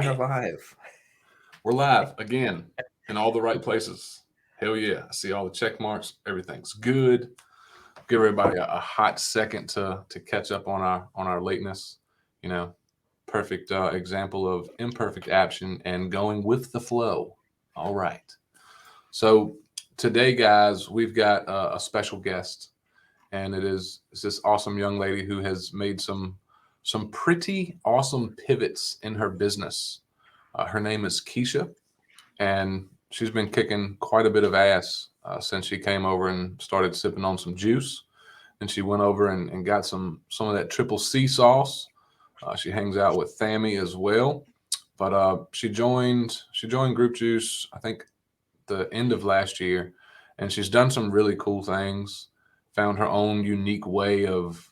We're alive. We're live again in all the right places. Hell yeah. I see all the check marks. Everything's good. Give everybody a hot second to catch up on our lateness. You know, perfect example of imperfect action and going with the flow. All right. So today, guys, we've got a special guest, and it's this awesome young lady who has made some pretty awesome pivots in her business. Her name is Keisha, and she's been kicking quite a bit of ass since she came over and started sipping on some juice. And she went over and got some of that triple C sauce. She hangs out with Thammy as well, but she joined Group Juice, I think, the end of last year, and she's done some really cool things. Found her own unique way of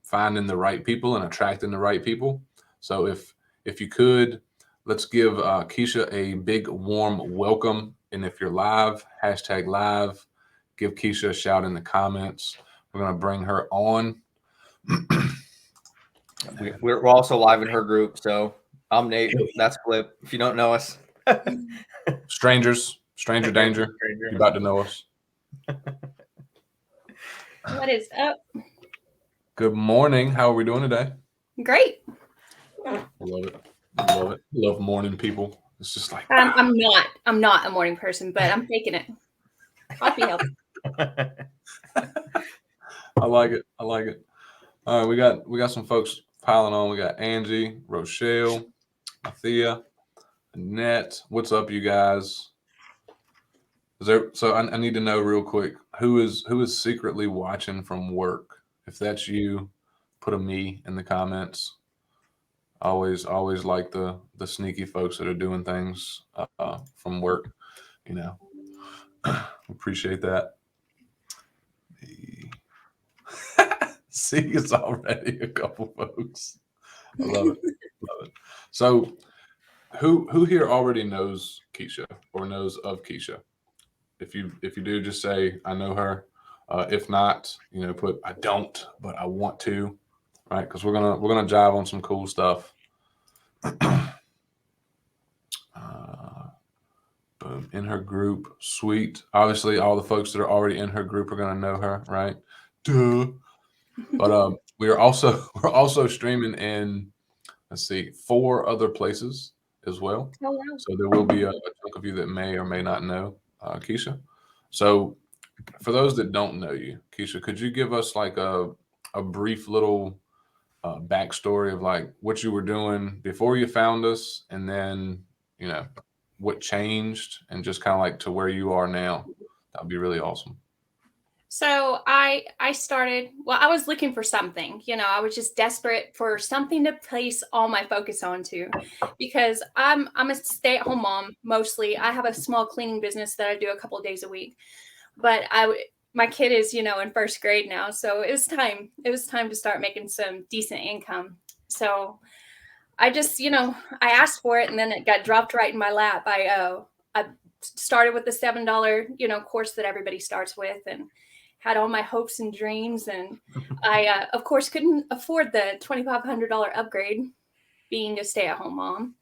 finding the right people and attracting the right people. So if you could, let's give Keisha a big warm welcome. And if you're live, hashtag live, give Keisha a shout in the comments. We're gonna bring her on. We're also live in her group. So I'm Nate. That's Flip. If you don't know us, Stranger danger. You're about to know us. What is up? Good morning. How are we doing today? Great. I love it. I love it. Love morning people. It's just like I'm not a morning person, but I'm taking it. Coffee helps. I like it. I like it. All right, we got some folks piling on. We got Angie, Rochelle, Thea, Annette. What's up, you guys? I need to know real quick who is secretly watching from work. If that's you, put a me in the comments. Always like the sneaky folks that are doing things from work. You know, appreciate that. See, it's already a couple folks. I love it. Love it. So, who here already knows Keisha or knows of Keisha? If you do, just say I know her. If not, put I don't, but I want to, right? Because we're gonna jive on some cool stuff. Boom. In her group, sweet. Obviously, all the folks that are already in her group are gonna know her, right? Duh. But we're also streaming in, let's see, 4 other places as well. Oh, wow. So there will be a chunk of you that may or may not know Keisha. So for those that don't know you, Keisha, could you give us like a brief little backstory of like what you were doing before you found us, and then what changed, and just kind of like to where you are now? That would be really awesome. So I started, well, I was looking for something, I was just desperate for something to place all my focus onto, because I'm a stay-at-home mom mostly. I have a small cleaning business that I do a couple of days a week, but my kid is, in 1st grade now. So it was time to start making some decent income. So I just, I asked for it, and then it got dropped right in my lap. I started with the $7, course that everybody starts with, and had all my hopes and dreams. And I, of course, couldn't afford the $2,500 upgrade being a stay-at-home mom.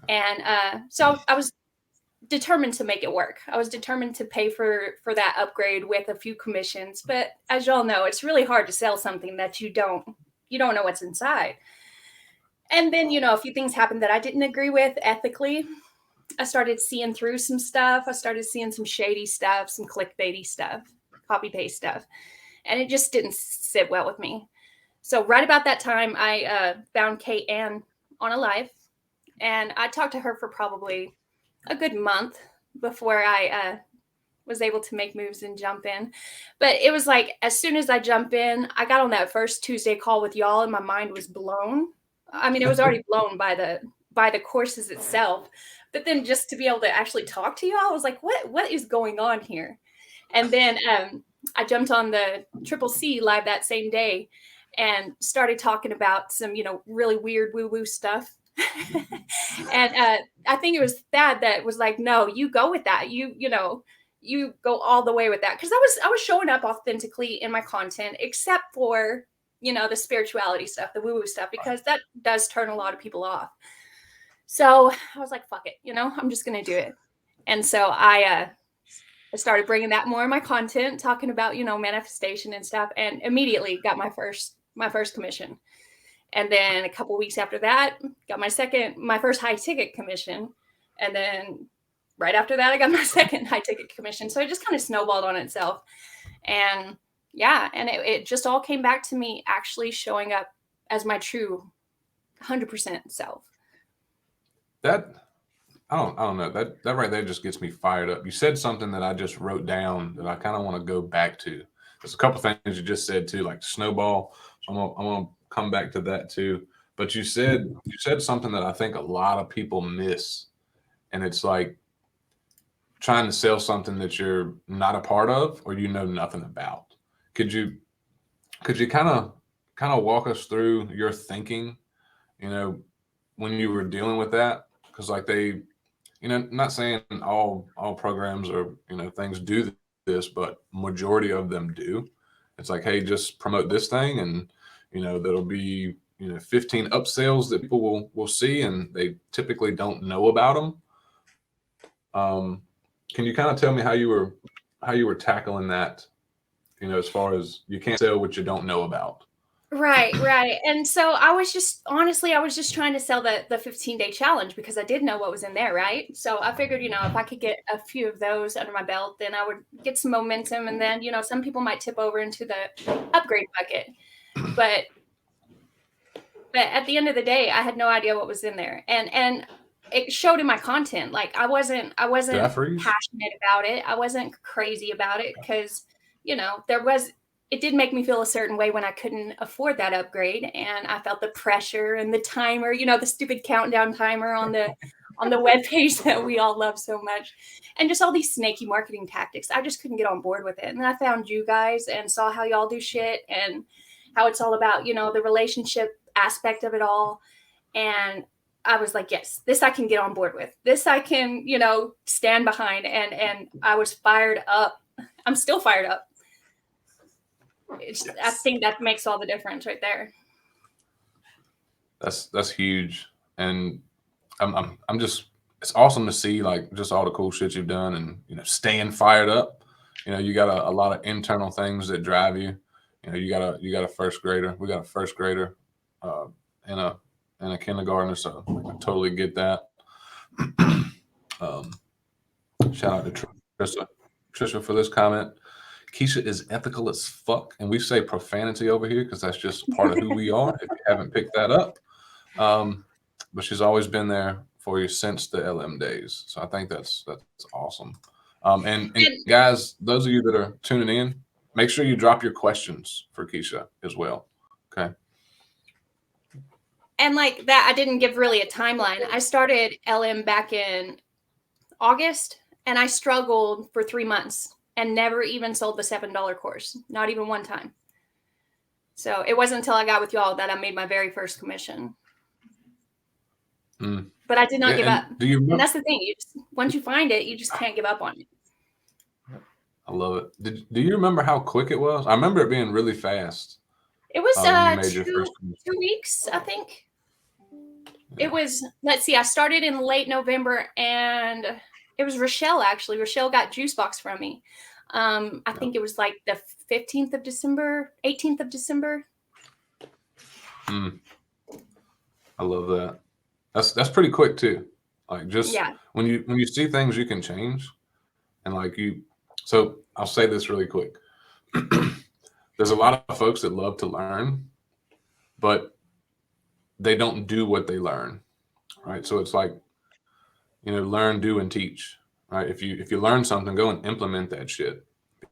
And so I was determined to make it work. I was determined to pay for that upgrade with a few commissions. But as y'all know, it's really hard to sell something that you don't know what's inside. And then, a few things happened that I didn't agree with ethically. I started seeing through some stuff. I started seeing some shady stuff, some clickbaity stuff, copy paste stuff. And it just didn't sit well with me. So right about that time, I found Kate Ann on a live, and I talked to her for probably a good month before I was able to make moves and jump in. But it was like, as soon as I jumped in, I got on that first Tuesday call with y'all, and my mind was blown. I mean, it was already blown by the courses itself. But then just to be able to actually talk to y'all, I was like, what is going on here? And then I jumped on the Triple C live that same day and started talking about some, really weird woo-woo stuff. And I think it was Thad that was like, no, you go with that. You go all the way with that. Because I was showing up authentically in my content, except for, the spirituality stuff, the woo-woo stuff, because that does turn a lot of people off. So I was like, fuck it, I'm just going to do it. And so I started bringing that more in my content, talking about, manifestation and stuff, and immediately got my first commission. And then a couple weeks after that, got my first high ticket commission. And then right after that, I got my second high ticket commission. So it just kind of snowballed on itself. And yeah, and it just all came back to me actually showing up as my true 100% self. That I don't know. That right there just gets me fired up. You said something that I just wrote down that I kind of want to go back to. There's a couple things you just said too, like snowball. So I'm gonna come back to that too. But you said something that I think a lot of people miss, and it's like trying to sell something that you're not a part of or you know nothing about. Could you kind of walk us through your thinking, when you were dealing with that? Because like not saying all programs or things do this, but majority of them do. It's like, hey, just promote this thing, and there'll be 15 upsells that people will see, and they typically don't know about them. Can you kind of tell me how you were tackling that? As far as you can't sell what you don't know about. Right. And so I was just trying to sell the 15-day challenge because I did know what was in there, right? So I figured, if I could get a few of those under my belt, then I would get some momentum, and then, some people might tip over into the upgrade bucket. But at the end of the day, I had no idea what was in there. And it showed in my content. Like I wasn't passionate about it. I wasn't crazy about it because, it did make me feel a certain way when I couldn't afford that upgrade. And I felt the pressure and the timer, the stupid countdown timer on the webpage that we all love so much. And just all these snaky marketing tactics. I just couldn't get on board with it. And then I found you guys and saw how y'all do shit and how it's all about, the relationship aspect of it all. And I was like, yes, this I can get on board with. This I can, stand behind. And I was fired up. I'm still fired up. I think that makes all the difference right there. That's huge. And I'm just, it's awesome to see like just all the cool shit you've done and, staying fired up. You got a lot of internal things that drive you. You got a first grader. We got a first grader and a kindergartner, so I totally get that. Shout out to Trisha for this comment. Keisha is ethical as fuck, and we say profanity over here because that's just part of who we are. If you haven't picked that up, but she's always been there for you since the LM days. So I think that's awesome. And guys, those of you that are tuning in, make sure you drop your questions for Keisha as well. Okay. And like that, I didn't give really a timeline. I started LM back in August, and I struggled for 3 months and never even sold the $7 course, not even one time. So it wasn't until I got with y'all that I made my very first commission. But I did not give up. And that's the thing. Once you find it, you just can't give up on it. I love it. Do you remember how quick it was? I remember it being really fast. It was 2 weeks, I think. Yeah. It was, let's see, I started in late November, and it was Rochelle, actually. Rochelle got Juice Box from me. I think it was like the 15th of December, 18th of December. I love that. That's pretty quick too. Like just when you see things you can change, and like so I'll say this really quick. There's a lot of folks that love to learn, but they don't do what they learn, right? So it's like, learn, do, and teach, right? If you learn something, go and implement that shit,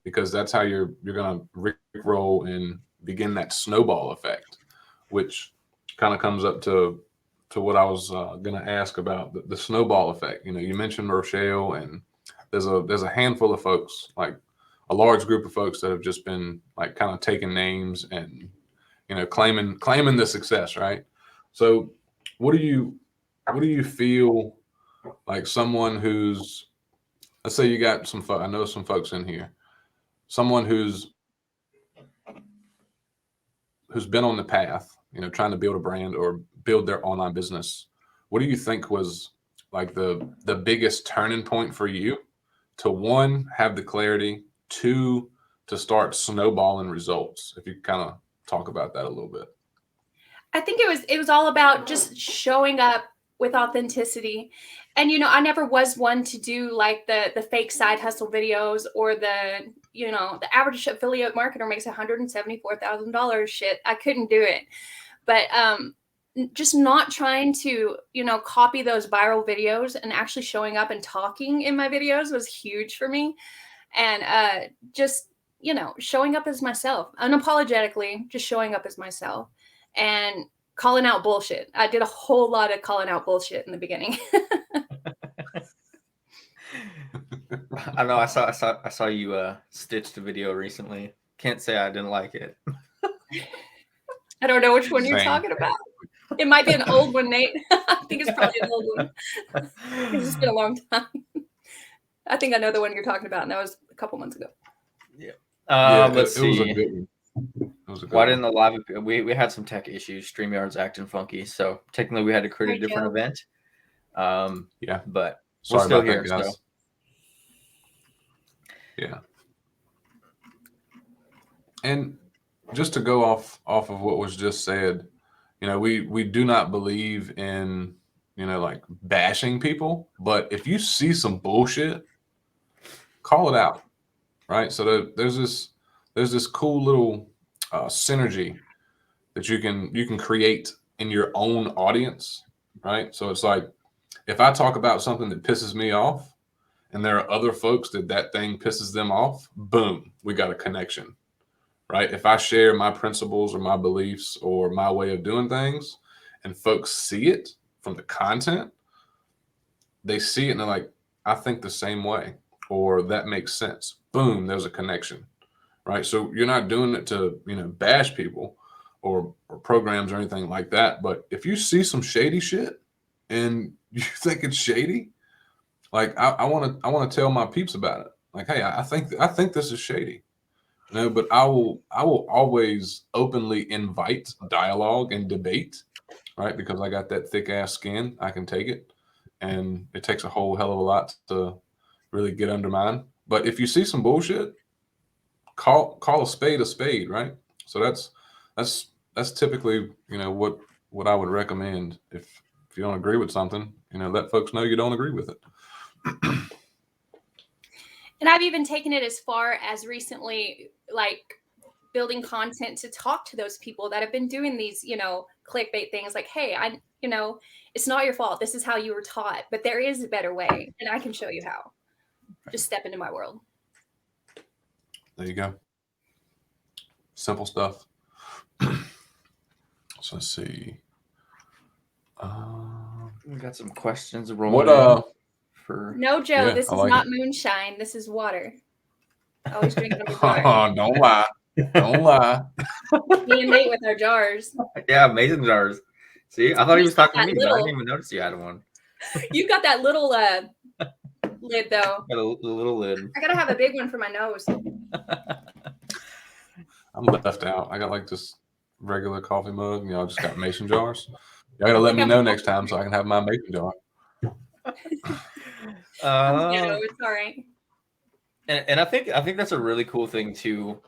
because that's how you're gonna rickroll and begin that snowball effect, which kind of comes up to what I was gonna ask about the snowball effect. You mentioned Rochelle, and there's a handful of folks, like a large group of folks that have just been like kind of taking names and claiming the success, right? So what do you feel like someone who's, let's say you got I know some folks in here, someone who's been on the path, trying to build a brand or build their online business. what do you think was like the biggest turning point for you to, one, have the clarity, two, to start snowballing results? If you kind of talk about that a little bit. I think it was all about just showing up with authenticity. And I never was one to do like the fake side hustle videos or the average affiliate marketer makes $174,000 shit. I couldn't do it. But just not trying to, copy those viral videos and actually showing up and talking in my videos was huge for me. And just, showing up as myself, unapologetically, just showing up as myself and calling out bullshit. I did a whole lot of calling out bullshit in the beginning. I know. I saw you stitched a video recently. Can't say I didn't like it. I don't know which one you're Same. talking about. It might be an old one, Nate. I think it's probably an old one. It's been a long time. I think I know the one you're talking about, and that was a couple months ago. Yeah. It Let's see. was a good one. Why didn't the live? We had some tech issues. StreamYard's acting funky, so technically we had to create a different event. Yeah, but sorry we're still about here. that, guys. So. Yeah. And just to go off of what was just said, we do not believe in, like bashing people, but if you see some bullshit, call it out, right? So there's this cool little synergy that you can create in your own audience, right? So it's like, if I talk about something that pisses me off and there are other folks that thing pisses them off, boom, we got a connection. Right? If I share my principles or my beliefs or my way of doing things and folks see it from the content, they see it and they're like, I think the same way, or that makes sense. Boom, there's a connection, right? So you're not doing it to, bash people or programs or anything like that. But if you see some shady shit and you think it's shady, like I want to tell my peeps about it. Like, hey, I think this is shady. But I will always openly invite dialogue and debate, right? Because I got that thick ass skin, I can take it, and it takes a whole hell of a lot to really get under mine. But if you see some bullshit, call a spade, right? So that's typically what I would recommend. If you don't agree with something, let folks know you don't agree with it. And I've even taken it as far as recently, like building content to talk to those people that have been doing these, clickbait things like, hey, it's not your fault. This is how you were taught, but there is a better way. And I can show you how. Just step into my world. There you go. Simple stuff. So let's see. We got some questions rolling in. No, Joe, this is not moonshine. This is water. Always drinking a jar. Oh, don't lie. Don't lie. Me and Nate with our jars. Yeah, mason jars. See, I thought he was talking to me, but I didn't even notice you had one. You got that little lid, though. Got a little lid. I gotta have a big one for my nose. I'm left out. I got like this regular coffee mug, and y'all just got mason jars. Y'all gotta let me know next time so I can have my mason jar. It's all right. And I think that's a really cool thing too.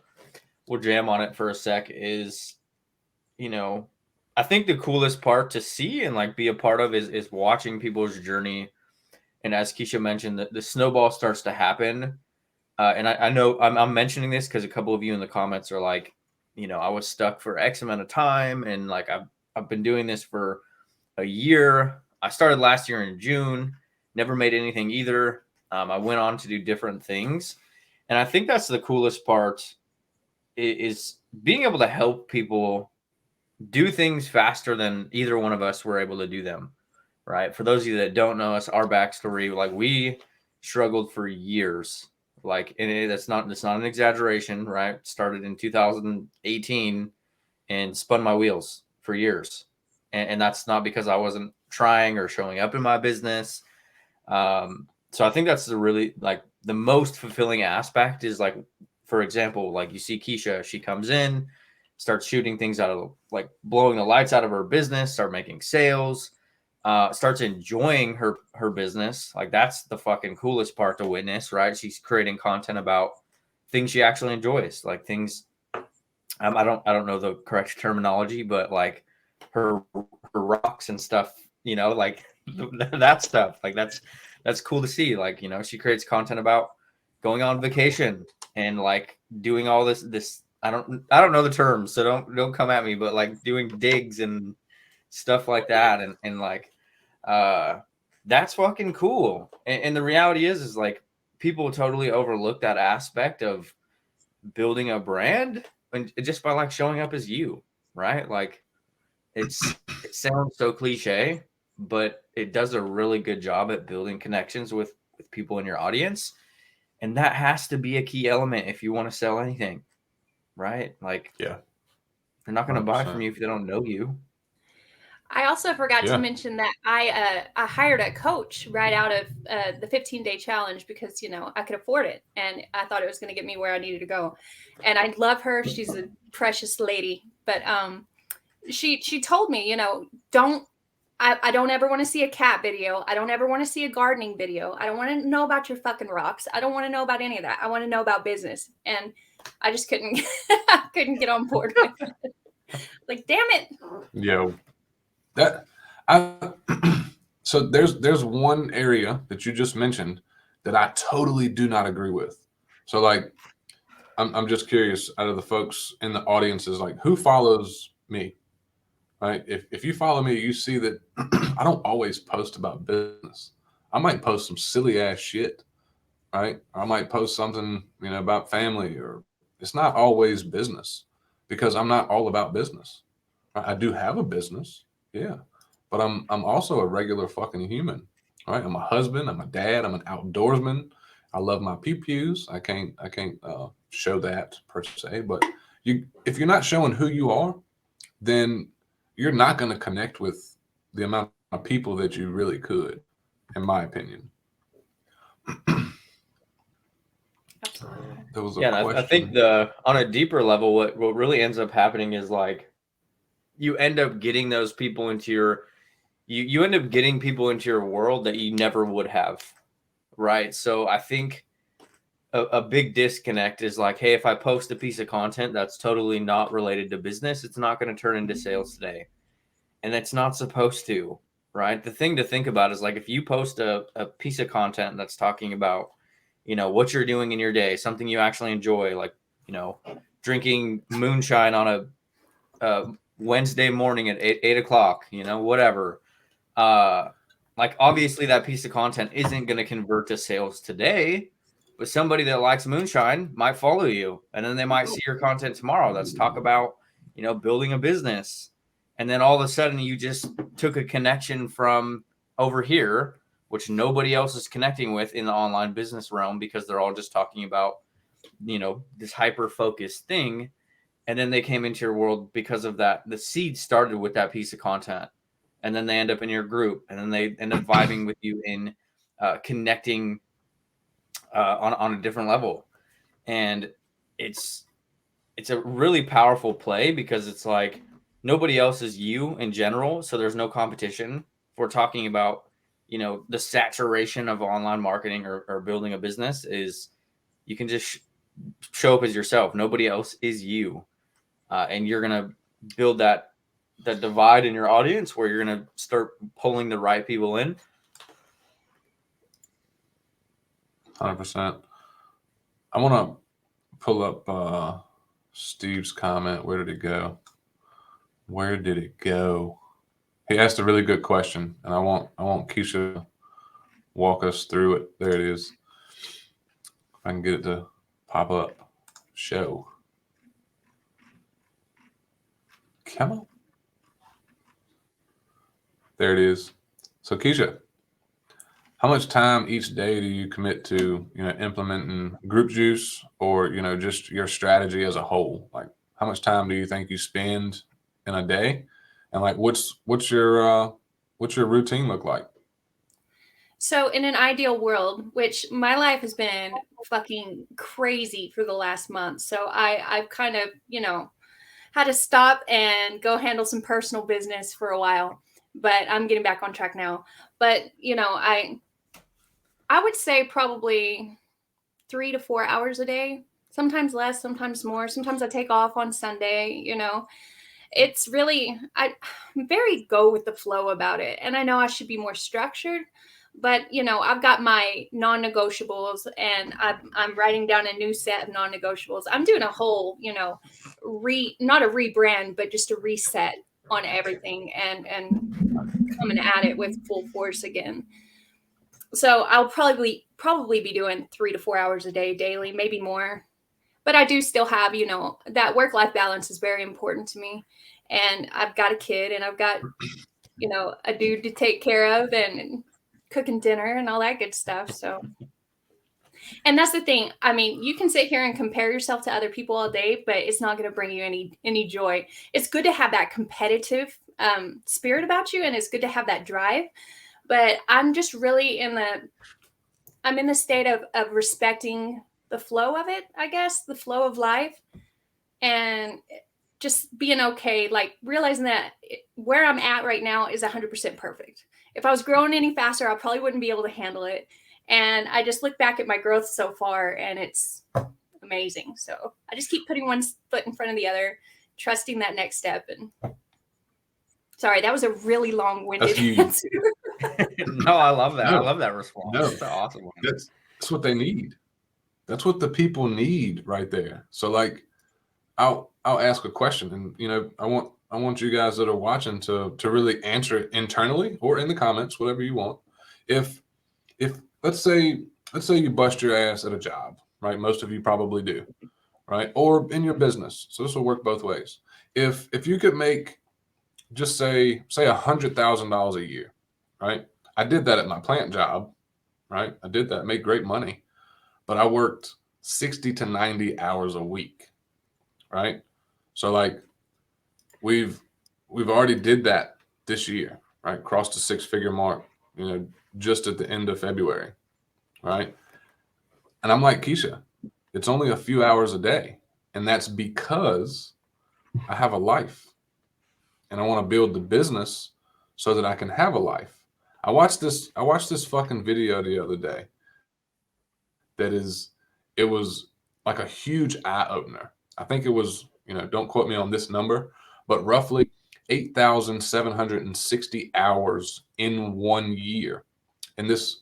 We'll jam on it for a sec. Is I think the coolest part to see and like be a part of is watching people's journey. And as Keisha mentioned, the snowball starts to happen. And I know I'm mentioning this because a couple of you in the comments are like, I was stuck for X amount of time, and like I've been doing this for a year. I started last year in June. Never made anything either. I went on to do different things. And I think that's the coolest part is being able to help people do things faster than either one of us were able to do them, right? For those of you that don't know us, our backstory, like we struggled for years. Like, and it's not an exaggeration, right? Started in 2018 and spun my wheels for years. And that's not because I wasn't trying or showing up in my business. So I think that's the really like the most fulfilling aspect is like, for example, like you see Keisha, she comes in, starts shooting things out of like blowing the lights out of her business, start making sales. starts enjoying her business. Like that's the fucking coolest part to witness, right? She's creating content about things she actually enjoys, like things. I don't know the correct terminology, but like her rocks and stuff, like that stuff. Like that's cool to see. Like, she creates content about going on vacation and like doing all this. I don't know the terms, so don't come at me, but like doing digs and stuff like that, and like that's fucking cool. And the reality is like people totally overlook that aspect of building a brand and just by like showing up as you, right? Like it sounds so cliche, but it does a really good job at building connections with people in your audience. And that has to be a key element if you want to sell anything, right? Like, Yeah, they're not going to buy from 100%. you if they don't know you. I also forgot to Yeah. mention that I hired a coach right out of the 15-day challenge because I could afford it and I thought it was going to get me where I needed to go. And I love her; she's a precious lady. But she told me, don't. I don't ever want to see a cat video. I don't ever want to see a gardening video. I don't want to know about your fucking rocks. I don't want to know about any of that. I want to know about business. And I just couldn't couldn't get on board with it. Like, damn it. Yeah. That I so there's one area that you just mentioned that I totally do not agree with. So like I'm just curious, out of the folks in the audience, is like, who follows me? Right? If you follow me, you see that I don't always post about business. I might post some silly ass shit, right? I might post something, about family, or it's not always business because I'm not all about business. I do have a business, yeah, but I'm also a regular fucking human, right? I'm a husband, I'm a dad, I'm an outdoorsman. I love my pew-pews. I can't show that per se, but if you're not showing who you are, then you're not going to connect with the amount of people that you really could, in my opinion. Absolutely. There was a Yeah, I think question. on a deeper level, what really ends up happening is like you end up getting those people into you end up getting people into your world that you never would have, right? So I think a big disconnect is like, hey, if I post a piece of content that's totally not related to business, it's not going to turn into sales today, and it's not supposed to, right? The thing to think about is like if you post a piece of content that's talking about what you're doing in your day, something you actually enjoy, like drinking moonshine on a Wednesday morning at 8 o'clock, whatever. Like obviously that piece of content isn't going to convert to sales today, but somebody that likes moonshine might follow you, and then they might see your content tomorrow. Let's talk about building a business, and then all of a sudden you just took a connection from over here, which nobody else is connecting with in the online business realm because they're all just talking about this hyper focused thing, and then they came into your world because of that. The seed started with that piece of content, and then they end up in your group, and then they end up vibing with you in connecting on a different level. And it's a really powerful play because it's like nobody else is you in general, so there's no competition. If we're talking about the saturation of online marketing or building a business, is you can just show up as yourself. Nobody else is you, and you're gonna build that divide in your audience where you're gonna start pulling the right people in. 100%. I want to pull up Steve's comment. Where did it go? Where did it go? He asked a really good question, and I want Keisha to walk us through it. There it is. If I can get it to pop up. Show. Come on. There it is. So Keisha, how much time each day do you commit to, implementing group juice, or, just your strategy as a whole? Like, how much time do you think you spend in a day? And like, what's your routine look like? So in an ideal world, which my life has been fucking crazy for the last month. So I've kind of, had to stop and go handle some personal business for a while. but I'm getting back on track now. But, I would say probably 3 to 4 hours a day, sometimes less, sometimes more. Sometimes I take off on Sunday, It's really, I'm very go with the flow about it. And I know I should be more structured, but I've got my non-negotiables, and I'm writing down a new set of non-negotiables. I'm doing a whole, not a rebrand, but just a reset on everything, and coming at it with full force again. So I'll probably be doing 3 to 4 hours a day daily, maybe more. But I do still have, that work-life balance is very important to me. And I've got a kid, and I've got, a dude to take care of, and cooking dinner and all that good stuff. So, and that's the thing. I mean, you can sit here and compare yourself to other people all day, but it's not going to bring you any joy. It's good to have that competitive spirit about you, and it's good to have that drive. But I'm just really I'm in the state of respecting the flow of it, I guess, the flow of life, and just being okay, like realizing that where I'm at right now is 100% perfect. If I was growing any faster, I probably wouldn't be able to handle it. And I just look back at my growth so far, and it's amazing. So I just keep putting one foot in front of the other, trusting that next step. And sorry, that was a really long-winded answer. No, I love that. No. I love that response. No. That's an awesome one. That's what they need. That's what the people need right there. So like, I'll ask a question, and I want you guys that are watching to really answer it internally or in the comments, whatever you want. If let's say you bust your ass at a job, right? Most of you probably do, right? Or in your business. So this will work both ways. If you could make, just say $100,000 a year, right? I did that at my plant job, right? I did that, made great money, but I worked 60 to 90 hours a week, right? So like we've already did that this year, right? Crossed the 6-figure mark, just at the end of February, right? And I'm like, Keisha, it's only a few hours a day. And that's because I have a life, and I want to build the business so that I can have a life. I watched this fucking video the other day it was like a huge eye opener. I think it was, don't quote me on this number, but roughly 8,760 hours in 1 year. And this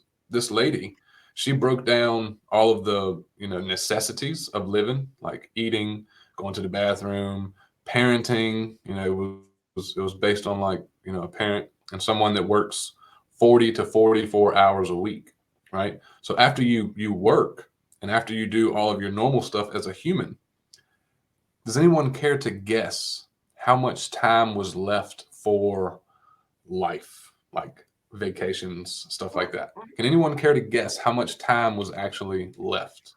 lady, she broke down all of the, necessities of living, like eating, going to the bathroom, parenting. It was based on like, a parent and someone that works 40 to 44 hours a week, right? So after you work, and after you do all of your normal stuff as a human, does anyone care to guess how much time was left for life, like vacations, stuff like that? Can anyone care to guess how much time was actually left?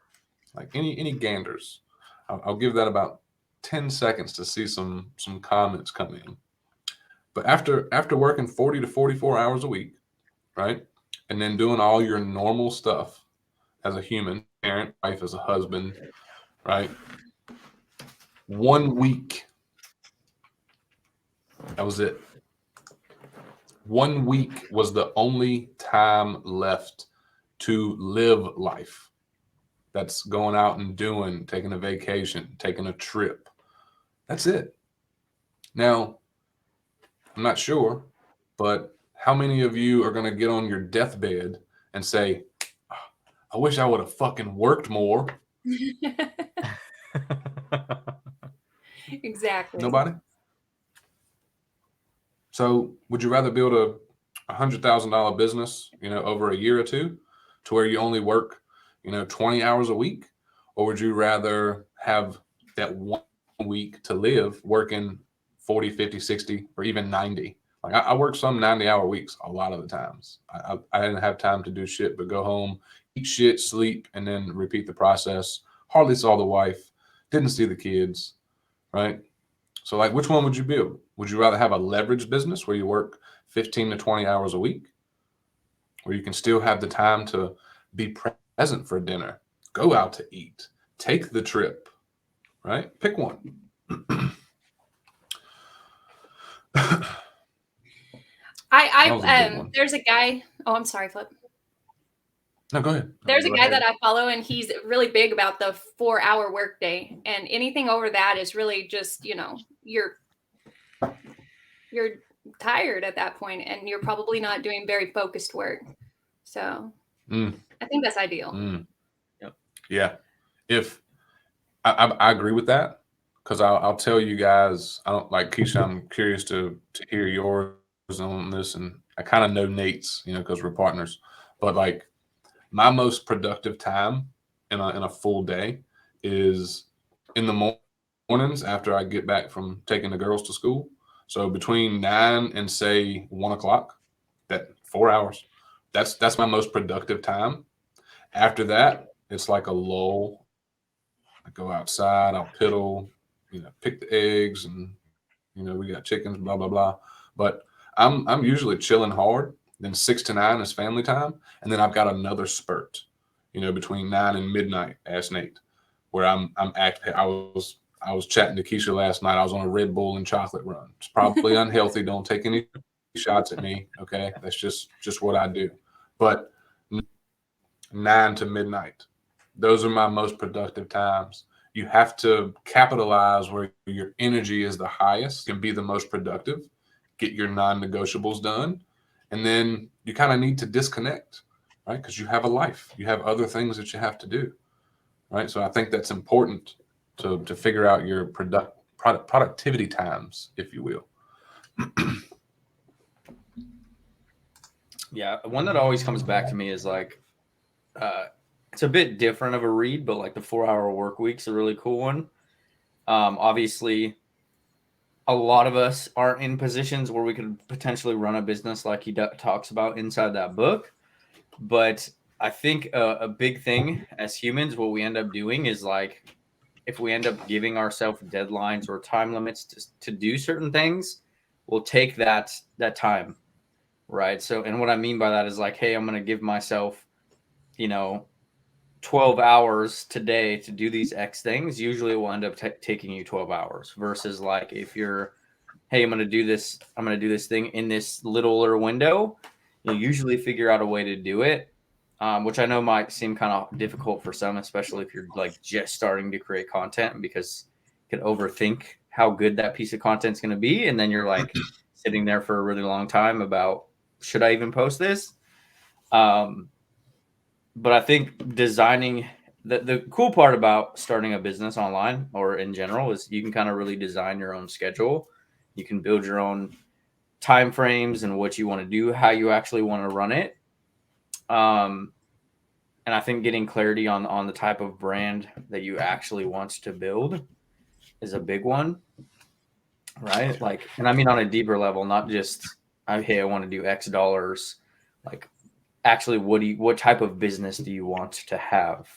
Like any ganders? I'll give that about 10 seconds to see some comments come in. But after working 40 to 44 hours a week, right, and then doing all your normal stuff as a human, parent, wife, as a husband, right? 1 week. That was it. 1 week was the only time left to live life. That's going out and taking a vacation, taking a trip. That's it. Now, I'm not sure, but how many of you are going to get on your deathbed and say, I wish I would have fucking worked more? Exactly. Nobody? So would you rather build a $100,000 business, over a year or two, to where you only work, 20 hours a week? Or would you rather have that 1 week to live working 40, 50, 60, or even 90? Like I work some 90-hour weeks a lot of the times. I didn't have time to do shit but go home, eat shit, sleep, and then repeat the process. Hardly saw the wife, didn't see the kids, right? So like, which one would you build? Would you rather have a leveraged business where you work 15 to 20 hours a week, where you can still have the time to be present for dinner, go out to eat, take the trip, right? Pick one. That was a big one. There's a guy. Oh, I'm sorry, Flip. No, go ahead. There's a guy that I follow, and he's really big about the 4-hour workday, and anything over that is really just, you're tired at that point, and you're probably not doing very focused work. So I think that's ideal. Yep. Yeah. If I agree with that, because I'll tell you guys, I don't like Keisha. I'm curious to hear yours on this, and I kind of know Nate's, because we're partners. But like my most productive time in a full day is in the mornings after I get back from taking the girls to school. So between 9 and say 1 o'clock, that 4 hours, that's my most productive time. After that, it's like a lull. I go outside, I'll piddle, pick the eggs, and we got chickens, blah blah blah. But I'm usually chilling hard. Then 6 to 9 is family time, and then I've got another spurt, between 9 and midnight. Ask Nate, where I'm active. I was chatting to Keisha last night. I was on a Red Bull and chocolate run. It's probably unhealthy. Don't take any shots at me. Okay, that's just what I do. But 9 to midnight, those are my most productive times. You have to capitalize where your energy is the highest, can be the most productive, get your non-negotiables done, and then you kind of need to disconnect, right? Because you have a life, you have other things that you have to do, right? So I think that's important to figure out your productivity times, if you will. Yeah, one that always comes back to me is like, it's a bit different of a read, but like the 4-hour work week's a really cool one. Obviously, a lot of us aren't in positions where we could potentially run a business like he talks about inside that book. But I think a big thing as humans, what we end up doing is like, if we end up giving ourselves deadlines or time limits to do certain things, we'll take that time, right? So, and what I mean by that is like, hey, I'm going to give myself, 12 hours today to do these X things. Usually it will end up taking you 12 hours versus like if you're, hey, I'm going to do this thing in this littler window, you'll usually figure out a way to do it, which I know might seem kind of difficult for some, especially if you're like just starting to create content, because you can overthink how good that piece of content is going to be. And then you're like sitting there for a really long time about, should I even post this? But I think designing the cool part about starting a business online or in general is you can kind of really design your own schedule. You can build your own time frames and what you want to do, how you actually want to run it. And I think getting clarity on the type of brand that you actually want to build is a big one, right? Like, and I mean on a deeper level, not just, hey, I want to do X dollars. Like, actually, what type of business do you want to have?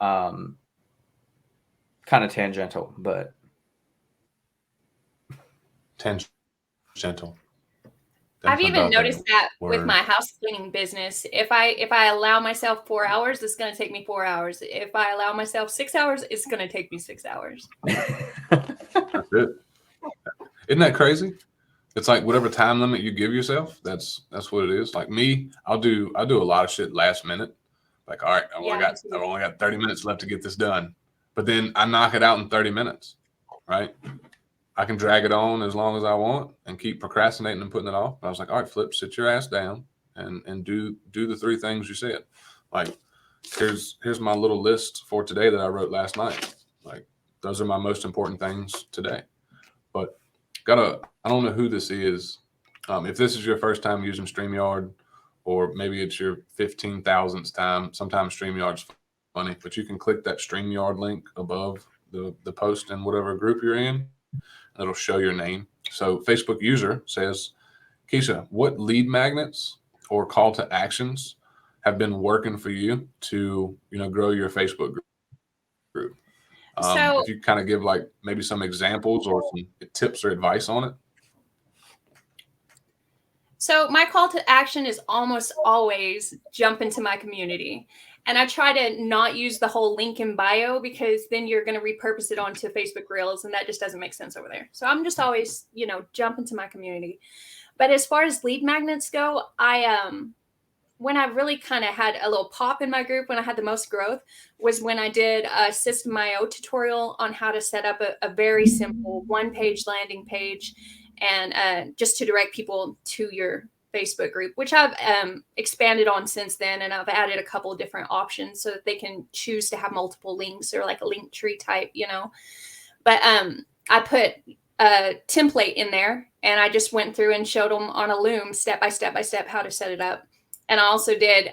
Kind of tangential, but Tangential. I've even noticed that with my house cleaning business. If I allow myself 4 hours, it's going to take me 4 hours. If I allow myself 6 hours, it's going to take me 6 hours. That's it. Isn't that crazy? It's like whatever time limit you give yourself, that's what it is. Like me, I do a lot of shit last minute. Like, all right, I've only got 30 minutes left to get this done. But then I knock it out in 30 minutes, right? I can drag it on as long as I want and keep procrastinating and putting it off. But I was like, all right, Flip, sit your ass down and do the 3 things you said. Like, here's my little list for today that I wrote last night. Like, those are my most important things today. But I don't know who this is. If this is your first time using StreamYard, or maybe it's your 15,000th time, sometimes StreamYard's funny, but you can click that StreamYard link above the post in whatever group you're in. It'll show your name. So Facebook user says, Keisha, what lead magnets or call to actions have been working for you to, grow your Facebook group? So if you kind of give like maybe some examples or some tips or advice on it. So my call to action is almost always jump into my community. And I try to not use the whole link in bio, because then you're going to repurpose it onto Facebook Reels, and that just doesn't make sense over there. So I'm just always, jump into my community. But as far as lead magnets go, when I really kind of had a little pop in my group, when I had the most growth, was when I did a System.io tutorial on how to set up a very simple one-page landing page, and just to direct people to your Facebook group, which I've expanded on since then, and I've added a couple of different options so that they can choose to have multiple links, or like a link tree type, But I put a template in there, and I just went through and showed them on a Loom step by step how to set it up. And I also did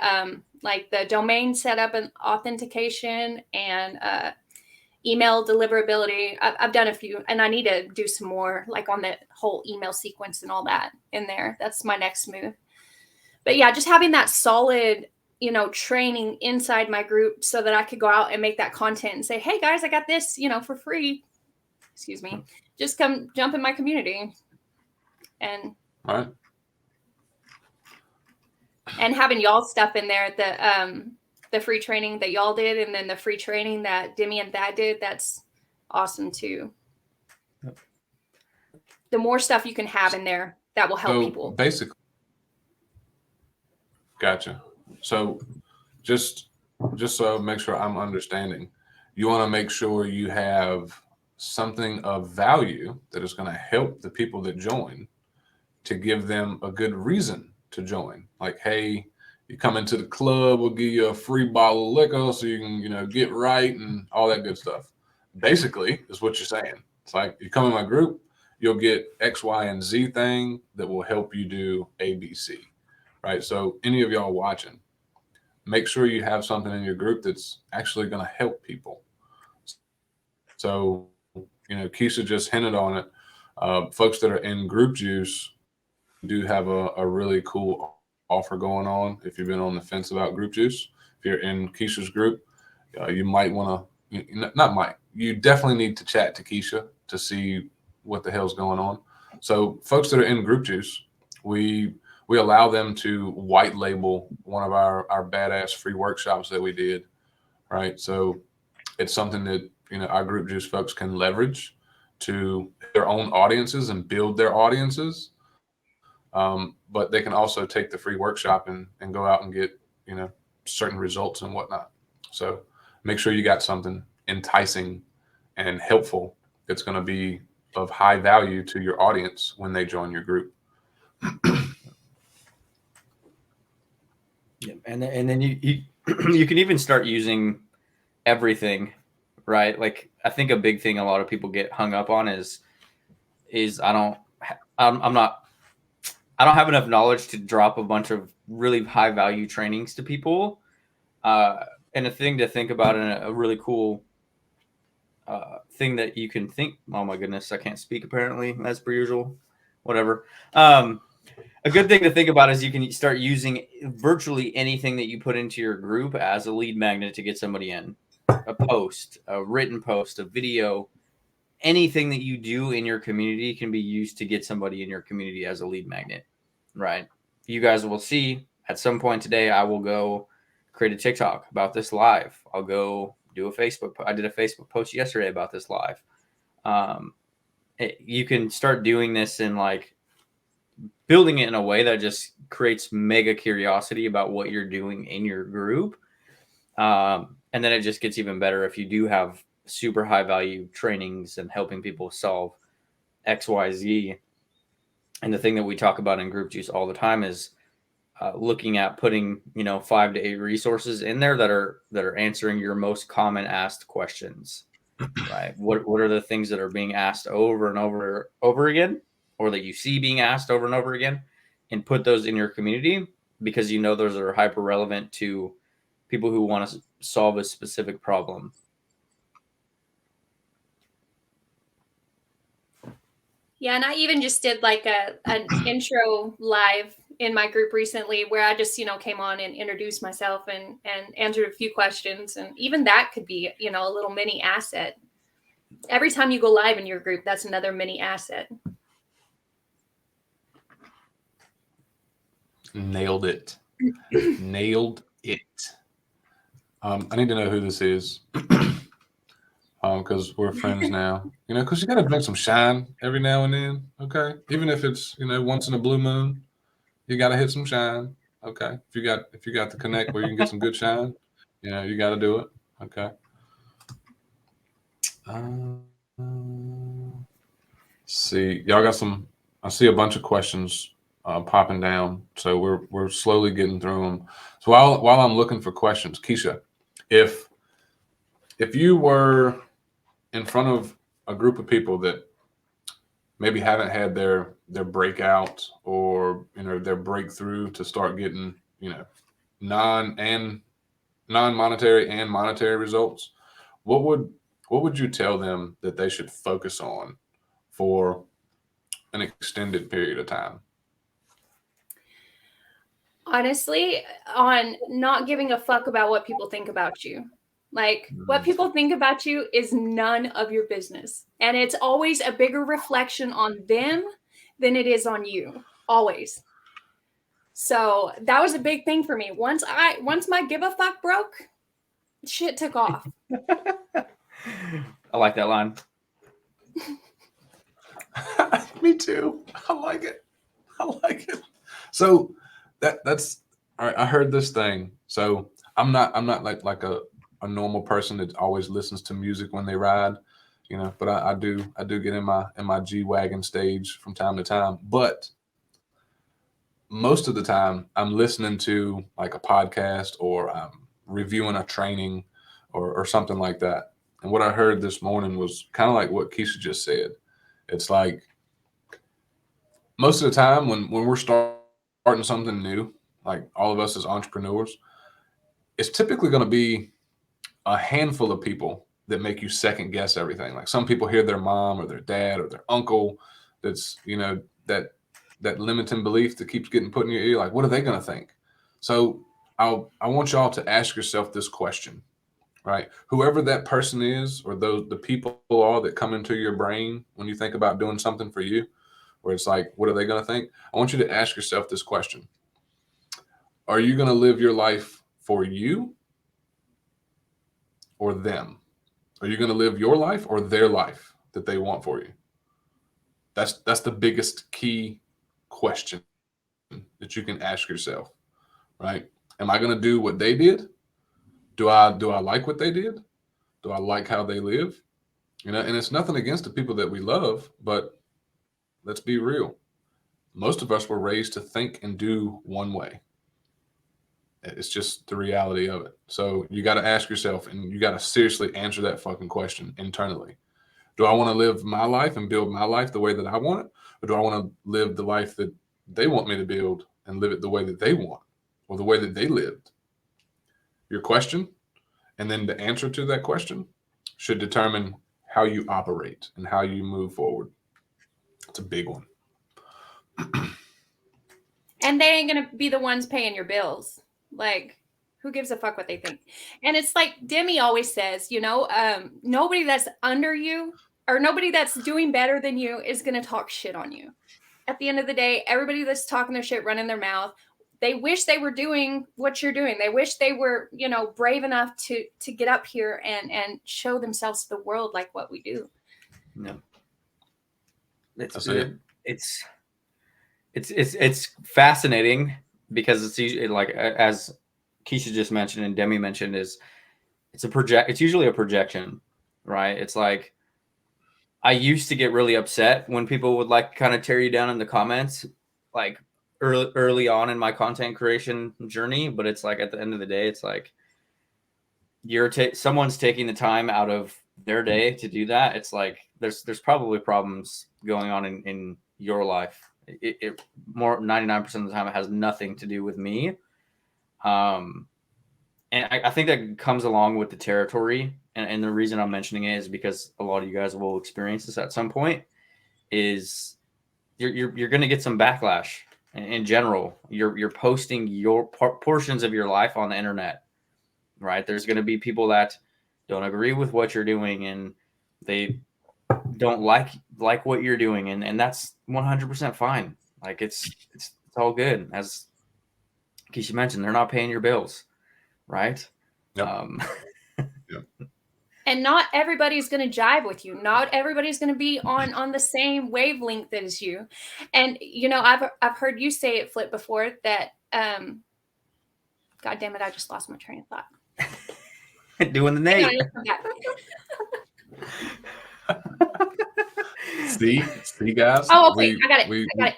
like the domain setup and authentication, and email deliverability. I've done a few, and I need to do some more, like on the whole email sequence and all that in there. That's my next move. But yeah, just having that solid, training inside my group so that I could go out and make that content and say, hey guys, I got this, for free. Excuse me. Just come jump in my community. And All right. And having y'all stuff in there, the free training that y'all did, and then the free training that Demi and Thad did, that's awesome too. Yep. The more stuff you can have in there, that will help people. Basically, gotcha. So just so make sure I'm understanding, you want to make sure you have something of value that is going to help the people that join, to give them a good reason to join. Like, hey, you come into the club, we'll give you a free bottle of liquor so you can, get right and all that good stuff. Basically, is what you're saying. It's like, you come in my group, you'll get X, Y, and Z thing that will help you do A, B, C, right? So any of y'all watching, make sure you have something in your group that's actually going to help people. So, Keisha just hinted on it. Folks that are in Group Juice do have a really cool offer going on. If you've been on the fence about Group Juice, if you're in Keisha's group, you might want to, you definitely need to chat to Keisha to see what the hell's going on. So folks that are in Group Juice, we allow them to white label one of our badass free workshops that we did, right? So it's something that, our Group Juice folks can leverage to their own audiences and build their audiences. But they can also take the free workshop and go out and get, certain results and whatnot. So make sure you got something enticing and helpful that's going to be of high value to your audience when they join your group. Yeah, and then you you can even start using everything, right? Like, I think a big thing a lot of people get hung up on is I don't have enough knowledge to drop a bunch of really high value trainings to people. And a thing to think about, and a really cool thing that you can think, oh my goodness, I can't speak apparently, as per usual, whatever. A good thing to think about is you can start using virtually anything that you put into your group as a lead magnet to get somebody in. A post, a written post, a video, anything that you do in your community can be used to get somebody in your community as a lead magnet, right? You guys will see at some point today, I will go create a TikTok about this live. I'll go do a Facebook. I did a Facebook post yesterday about this live. You can start doing this and like building it in a way that just creates mega curiosity about what you're doing in your group. And then it just gets even better if you do have super high value trainings and helping people solve X, Y, Z. And the thing that we talk about in Group Juice all the time is looking at putting, 5 to 8 resources in there that are answering your most common asked questions, right? What are the things that are being asked over and over again, or that you see being asked over and over again, and put those in your community, because those are hyper relevant to people who want to solve a specific problem. Yeah, and I even just did like an intro live in my group recently where I just, came on and introduced myself and answered a few questions. And even that could be, a little mini asset. Every time you go live in your group, that's another mini asset. Nailed it. Nailed it. I need to know who this is. because we're friends now. Because you got to drink some shine every now and then. Okay, even if it's once in a blue moon, you got to hit some shine. Okay, if you got the connect where you can get some good shine, you got to do it. Okay. See, y'all got some. I see a bunch of questions popping down, so we're slowly getting through them. So while I'm looking for questions, Keisha, if you were in front of a group of people that maybe haven't had their breakout or their breakthrough to start getting non-monetary and monetary results, what would you tell them that they should focus on for an extended period of time? Honestly, on not giving a fuck about what people think about you. Like, what people think about you is none of your business. And it's always a bigger reflection on them than it is on you. Always. So that was a big thing for me. Once my give a fuck broke, shit took off. I like that line. Me too. I like it. So that's all right. I heard this thing. So I'm not like a normal person that always listens to music when they ride, but I do get in my G-Wagon stage from time to time. But most of the time I'm listening to like a podcast or I'm reviewing a training or something like that. And what I heard this morning was kind of like what Keisha just said. It's like most of the time when we're starting something new, like all of us as entrepreneurs, it's typically going to be a handful of people that make you second guess everything. Like some people hear their mom or their dad or their uncle that's, that limiting belief that keeps getting put in your ear. Like, what are they going to think? So I want y'all to ask yourself this question, right? Whoever that person is, or the people are that come into your brain when you think about doing something for you, where it's like, what are they going to think? I want you to ask yourself this question. Are you going to live your life for you or them? Are you going to live your life or their life that they want for you? That's the biggest key question that you can ask yourself, right? Am I going to do what they did? Do I like what they did? Do I like how they live? And it's nothing against the people that we love, but let's be real. Most of us were raised to think and do one way. It's just the reality of it. So you got to ask yourself, and you got to seriously answer that fucking question internally. Do I want to live my life and build my life the way that I want it? Or do I want to live the life that they want me to build and live it the way that they want or the way that they lived? Your question, and then the answer to that question should determine how you operate and how you move forward. It's a big one. And they ain't going to be the ones paying your bills. Like, who gives a fuck what they think? And it's like Demi always says, nobody that's under you or nobody that's doing better than you is going to talk shit on you. At the end of the day, everybody that's talking their shit, running their mouth, they wish they were doing what you're doing. They wish they were, brave enough to get up here and show themselves to the world like what we do. No. It's fascinating because it's usually like, as Keisha just mentioned and Demi mentioned, it's usually a projection, right? It's like, I used to get really upset when people would like kind of tear you down in the comments, like early on in my content creation journey. But it's like, at the end of the day, it's like someone's taking the time out of their day to do that. It's like there's probably problems going on in your life. It more 99% of the time it has nothing to do with me. And I think that comes along with the territory. And the reason I'm mentioning it is because a lot of you guys will experience this at some point. Is you're going to get some backlash in general. You're posting your portions of your life on the internet, right? There's going to be people that don't agree with what you're doing, and they don't like what you're doing, and that's 100% fine. Like it's all good. As Keisha mentioned, they're not paying your bills, right? Yep. Yep. And not everybody's going to jive with you. Not everybody's going to be on the same wavelength as you. And I've heard you say it, Flip, before that. God damn it! I just lost my train of thought. Doing the Nate. Hang on, it'll come back. See, guys. Oh, okay. I got it.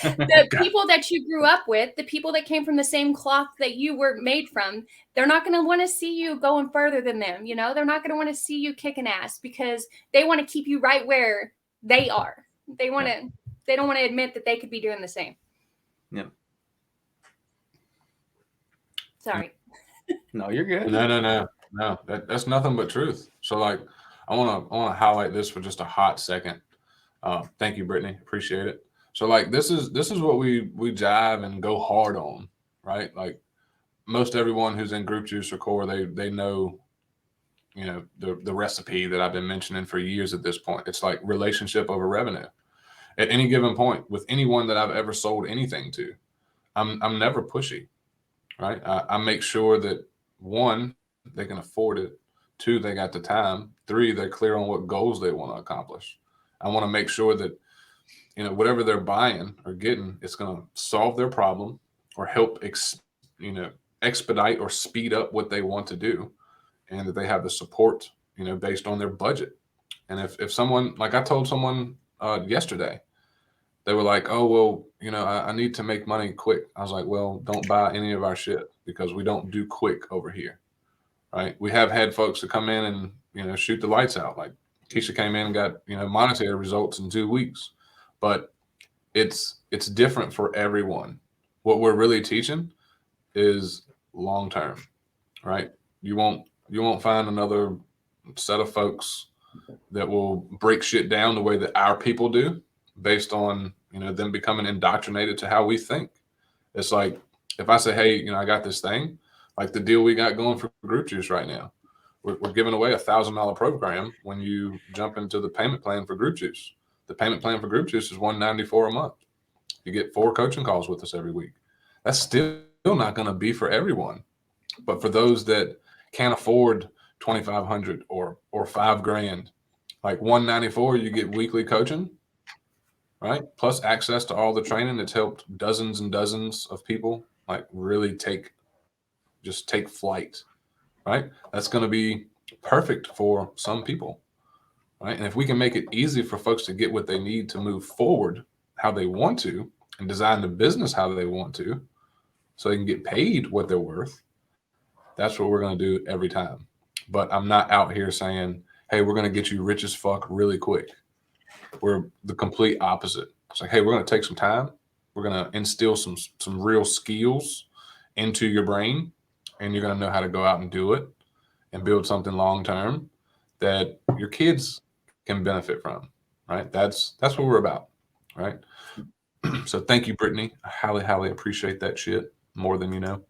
The God. people that you grew up with, the people that came from the same cloth that you were made from, they're not going to want to see you going further than them. They're not going to want to see you kicking ass because they want to keep you right where they are. They want to. They don't want to admit that they could be doing the same. Yeah. Sorry. No, you're good. No. That's nothing but truth. So like, I want to highlight this for just a hot second. Thank you, Brittany. Appreciate it. So like, this is what we jive and go hard on, right? Like most everyone who's in group juice or core, they know, the recipe that I've been mentioning for years at this point. It's like relationship over revenue. At any given point with anyone that I've ever sold anything to, I'm never pushy, right? I make sure that 1, they can afford it. 2, they got the time. 3, they're clear on what goals they want to accomplish. I want to make sure that, whatever they're buying or getting, it's going to solve their problem or help, expedite or speed up what they want to do, and that they have the support, based on their budget. And if someone, like I told someone yesterday, they were like, oh, well, I need to make money quick. I was like, well, don't buy any of our shit because we don't do quick over here, right? We have had folks that come in and, shoot the lights out. Like Keisha came in and got, monetary results in 2 weeks, but it's different for everyone. What we're really teaching is long-term, right? You won't find another set of folks that will break shit down the way that our people do, based on them becoming indoctrinated to how we think. It's like if I say, hey, I got this thing, like the deal we got going for group juice right now. We're giving away $1,000 program when you jump into the payment plan for group juice. The payment plan for group juice is $194 a month. You get 4 coaching calls with us every week. That's still not going to be for everyone, but for those that can't afford $2,500 or $5,000, like $194, you get weekly coaching, right? Plus access to all the training that's helped dozens and dozens of people like really take flight, right? That's going to be perfect for some people, right? And if we can make it easy for folks to get what they need to move forward how they want to and design the business how they want to, so they can get paid what they're worth, that's what we're going to do every time. But I'm not out here saying, hey, we're going to get you rich as fuck really quick. We're the complete opposite. It's like, hey, we're going to take some time. We're going to instill some real skills into your brain, and you're going to know how to go out and do it and build something long-term that your kids can benefit from, right? That's what we're about, right? So thank you, Brittany. I highly, highly appreciate that shit more than you know.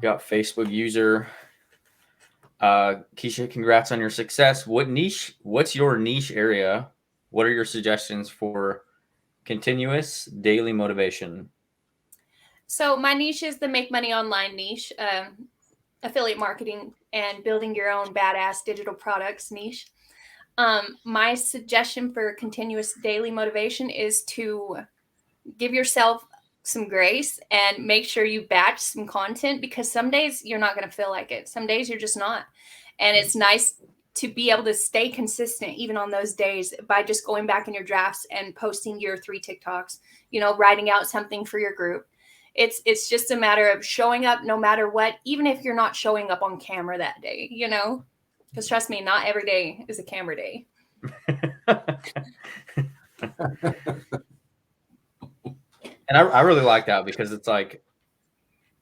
Got Facebook user. Keisha, congrats on your success. What's your niche area? What are your suggestions for continuous daily motivation? So my niche is the make money online niche, affiliate marketing and building your own badass digital products niche. My suggestion for continuous daily motivation is to give yourself some grace and make sure you batch some content, because some days you're not going to feel like it. Some days you're just not. And it's nice to be able to stay consistent even on those days by just going back in your drafts and posting your 3 TikToks, writing out something for your group. It's just a matter of showing up no matter what, even if you're not showing up on camera that day, because trust me, not every day is a camera day. And I really like that, because it's like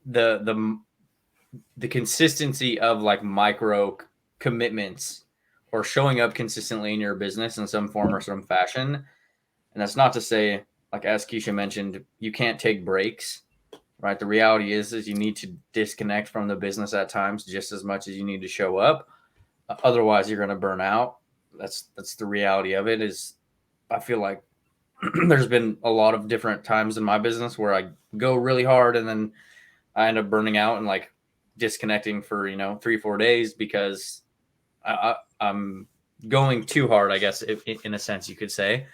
the consistency of like micro commitments or showing up consistently in your business in some form or some fashion. And that's not to say, like as Keisha mentioned, you can't take breaks, right? The reality is you need to disconnect from the business at times just as much as you need to show up. Otherwise, you're going to burn out. That's the reality of it. Is I feel like there's been a lot of different times in my business where I go really hard and then I end up burning out and like disconnecting for 3-4 days because I'm going too hard, I guess, if, in a sense you could say.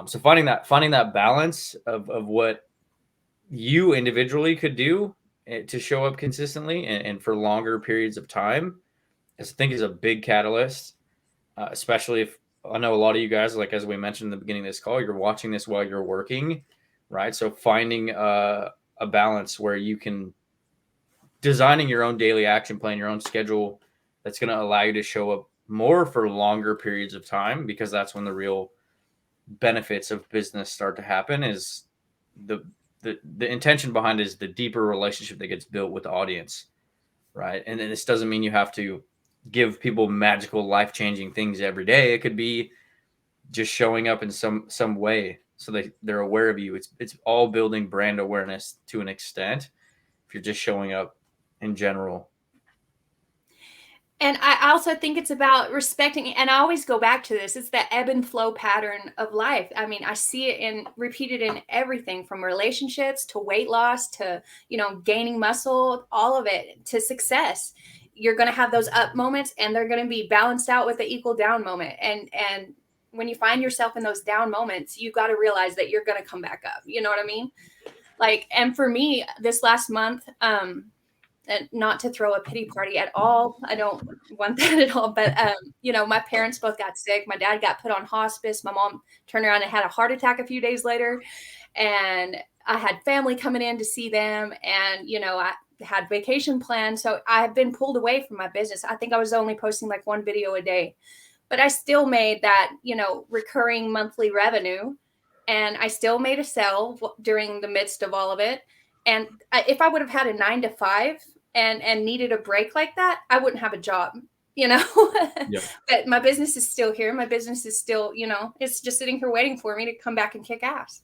So finding that balance of what you individually could do to show up consistently and for longer periods of time, I think is a big catalyst, especially if I know a lot of you guys, like as we mentioned in the beginning of this call, you're watching this while you're working, right? So finding a balance where you can designing your own daily action plan, your own schedule that's going to allow you to show up more for longer periods of time, because that's when the real benefits of business start to happen. Is the intention behind it is the deeper relationship that gets built with the audience, right? And then this doesn't mean you have to give people magical life-changing things every day. It could be just showing up in some way so they're aware of you. It's all building brand awareness to an extent if you're just showing up in general. And I also think it's about respecting, and I always go back to this, it's the ebb and flow pattern of life. I mean, I see it repeated in everything from relationships to weight loss to, gaining muscle, all of it to success. You're going to have those up moments and they're going to be balanced out with the equal down moment. And when you find yourself in those down moments, you got to realize that you're going to come back up. You know what I mean? Like, and for me, this last month, and not to throw a pity party at all, I don't want that at all. But, my parents both got sick. My dad got put on hospice. My mom turned around and had a heart attack a few days later. And I had family coming in to see them. And, I had vacation plans. So I have been pulled away from my business. I think I was only posting like one video a day. But I still made that, recurring monthly revenue. And I still made a sale during the midst of all of it. And if I would have had a 9-to-5 and needed a break like that, I wouldn't have a job, Yep. But my business is still here. My business is still, it's just sitting here waiting for me to come back and kick ass.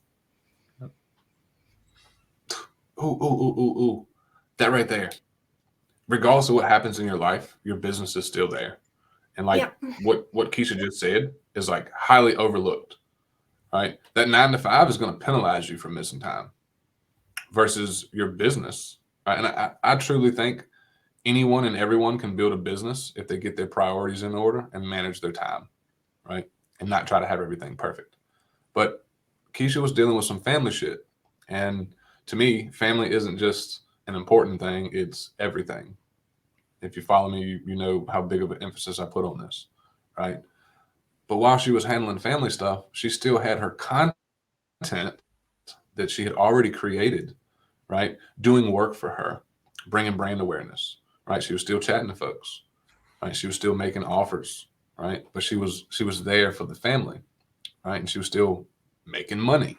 Ooh. That right there. Regardless of what happens in your life, your business is still there. And what Keisha just said is like highly overlooked, right? That 9-to-5 is going to penalize you for missing time versus your business, right? And I truly think anyone and everyone can build a business if they get their priorities in order and manage their time, right? And not try to have everything perfect. But Keisha was dealing with some family shit. And to me, family isn't just an important thing, it's everything. If you follow me, you know how big of an emphasis I put on this, right? But while she was handling family stuff, she still had her content that she had already created, right? Doing work for her, bringing brand awareness, right? She was still chatting to folks, right? She was still making offers, right? But she was there for the family, right? And she was still making money,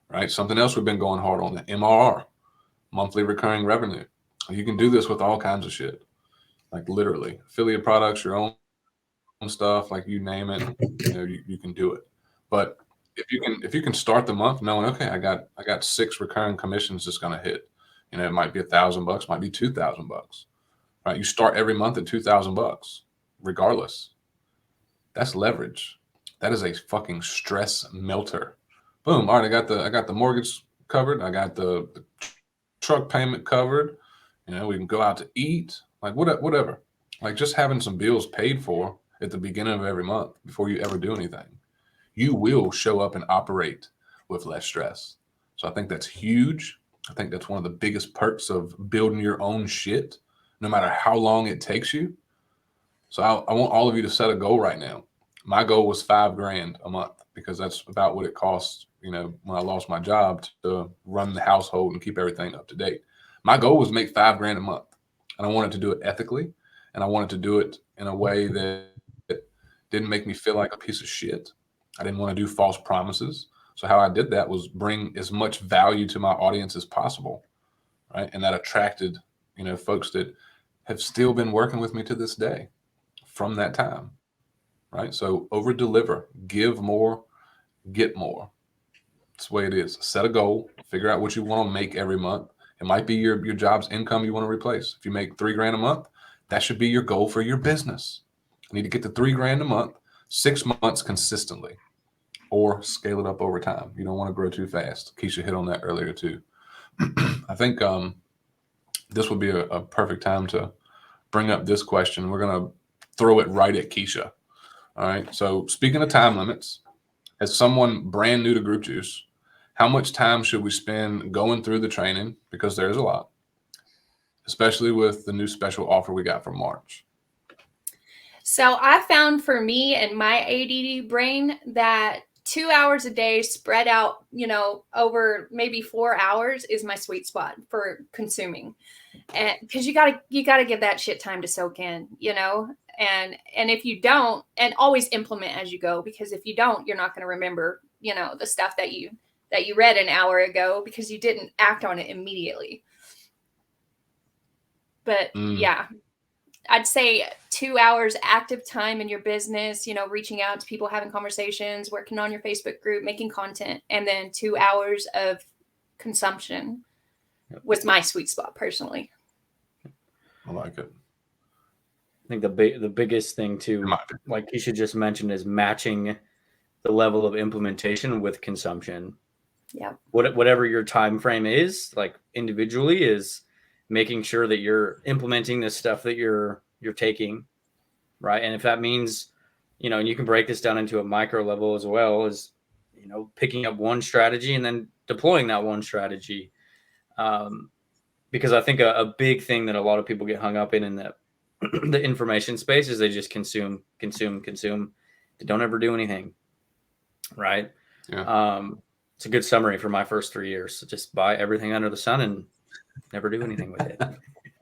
right? Something else we've been going hard on, the MRR, monthly recurring revenue. You can do this with all kinds of shit, like literally affiliate products, your own stuff, like you name it, you can do it. But if you can start the month knowing, okay, I got 6 recurring commissions that's going to hit, it might be $1,000, might be $2,000, right? You start every month at $2,000, regardless. That's leverage. That is a fucking stress melter. Boom. All right. I got the mortgage covered. I got the truck payment covered. We can go out to eat, like whatever. Like just having some bills paid for at the beginning of every month before you ever do anything, you will show up and operate with less stress. So I think that's huge. I think that's one of the biggest perks of building your own shit, no matter how long it takes you. So I want all of you to set a goal right now. My goal was $5,000 a month because that's about what it costs, when I lost my job to run the household and keep everything up to date. My goal was to make $5,000 a month, and I wanted to do it ethically, and I wanted to do it in a way that didn't make me feel like a piece of shit. I didn't want to do false promises. So how I did that was bring as much value to my audience as possible, right? And that attracted, folks that have still been working with me to this day from that time, right? So over deliver, give more, get more. That's the way it is. Set a goal, figure out what you want to make every month. It might be your job's income you want to replace. If you make $3,000 a month, that should be your goal for your business. You need to get to $3,000 a month, 6 months consistently, or scale it up over time. You don't want to grow too fast. Keisha hit on that earlier too. I think the this would be a perfect time to bring up this question. We're going to throw it right at Keisha. All right. So speaking of time limits, as someone brand new to Group Juice, how much time should we spend going through the training? Because there's a lot, especially with the new special offer we got for March. So I found for me and my ADD brain that 2 hours a day spread out, over maybe 4 hours is my sweet spot for consuming. And because you gotta give that shit time to soak in, and if you don't, and always implement as you go, because if you don't, you're not going to remember, the stuff that you read an hour ago because you didn't act on it immediately. But yeah, I'd say 2 hours active time in your business, reaching out to people, having conversations, working on your Facebook group, making content, and then 2 hours of consumption was my sweet spot personally. I like it. I think the biggest thing too, like Keisha just mentioned, is matching the level of implementation with consumption. Yeah. Whatever your time frame is, like individually, is making sure that you're implementing the stuff that you're taking, right? And if that means, and you can break this down into a micro level as well, as picking up one strategy and then deploying that one strategy. Because I think a big thing that a lot of people get hung up in the information space is they just consume. They don't ever do anything, right? Yeah. It's a good summary for my first 3 years. So just buy everything under the sun and never do anything with it.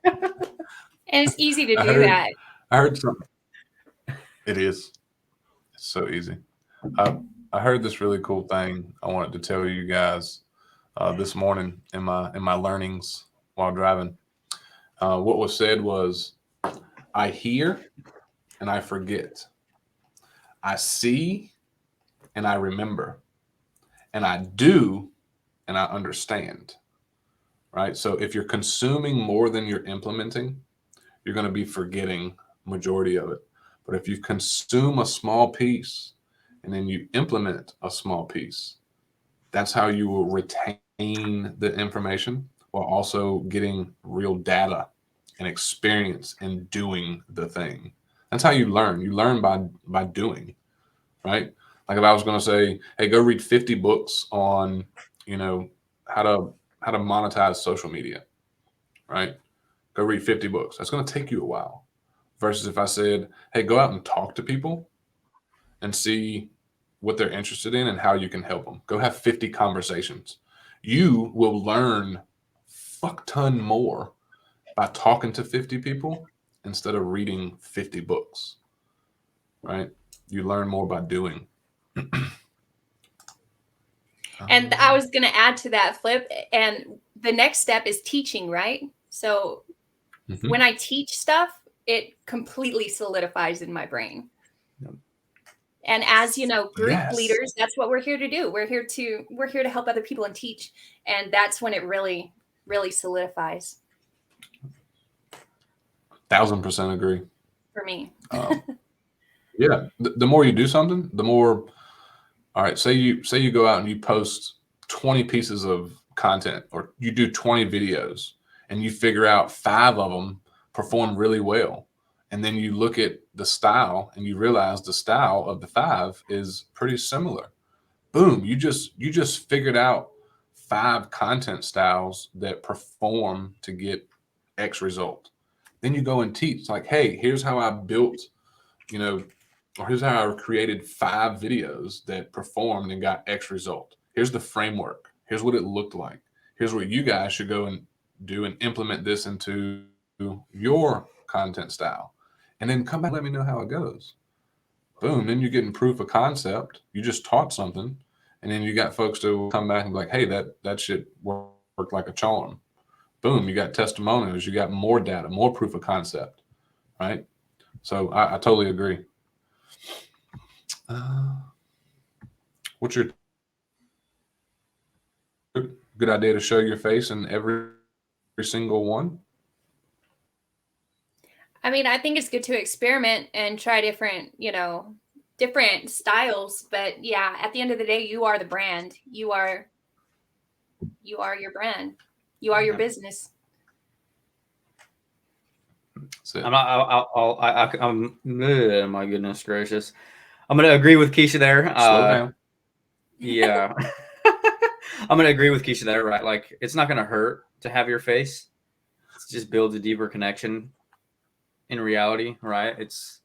And it's easy to do that. I heard something. It is. It's so easy. I heard this really cool thing I wanted to tell you guys this morning in my learnings while driving. What was said was, I hear and I forget. I see and I remember. And I do and I understand. Right? So if you're consuming more than you're implementing, you're going to be forgetting majority of it. But if you consume a small piece and then you implement a small piece, that's how you will retain the information while also getting real data and experience in doing the thing. That's how you learn. You learn by doing, right? Like if I was going to say, hey, go read 50 books on, how to monetize social media, right? Go read 50 books. That's going to take you a while. Versus if I said, hey, go out and talk to people and see what they're interested in and how you can help them. Go have 50 conversations. You will learn fuck ton more by talking to 50 people instead of reading 50 books, right? You learn more by doing. And I was going to add to that, Flip, and the next step is teaching, right? So when I teach stuff, it completely solidifies in my brain. Yep. And as group leaders, that's what we're here to do. We're here to help other people and teach, and that's when it really, really solidifies. 1000% agree. For me. Yeah, the more you do something, the more. All right, say you go out and you post 20 pieces of content, or you do 20 videos, and you figure out 5 of them perform really well. And then you look at the style and you realize the style of the 5 is pretty similar. Boom, you just figured out 5 content styles that perform to get X result. Then you go and teach, like, hey, here's how I built, or here's how I created 5 videos that performed and got X result. Here's the framework. Here's what it looked like. Here's what you guys should go and do and implement this into your content style. And then come back and let me know how it goes. Boom. Then you're getting proof of concept. You just taught something. And then you got folks to come back and be like, hey, that shit worked like a charm. Boom. You got testimonials. You got more data, more proof of concept. Right? So I totally agree. What's your good idea to show your face in every single one? I mean, I think it's good to experiment and try different styles. But yeah, at the end of the day, you are the brand. You are your brand. You are your business. That's it. My goodness gracious. I'm going to agree with Keisha there. Slow down. Yeah. I'm going to agree with Keisha there, right? Like, it's not going to hurt to have your face. It just builds a deeper connection in reality, right? It's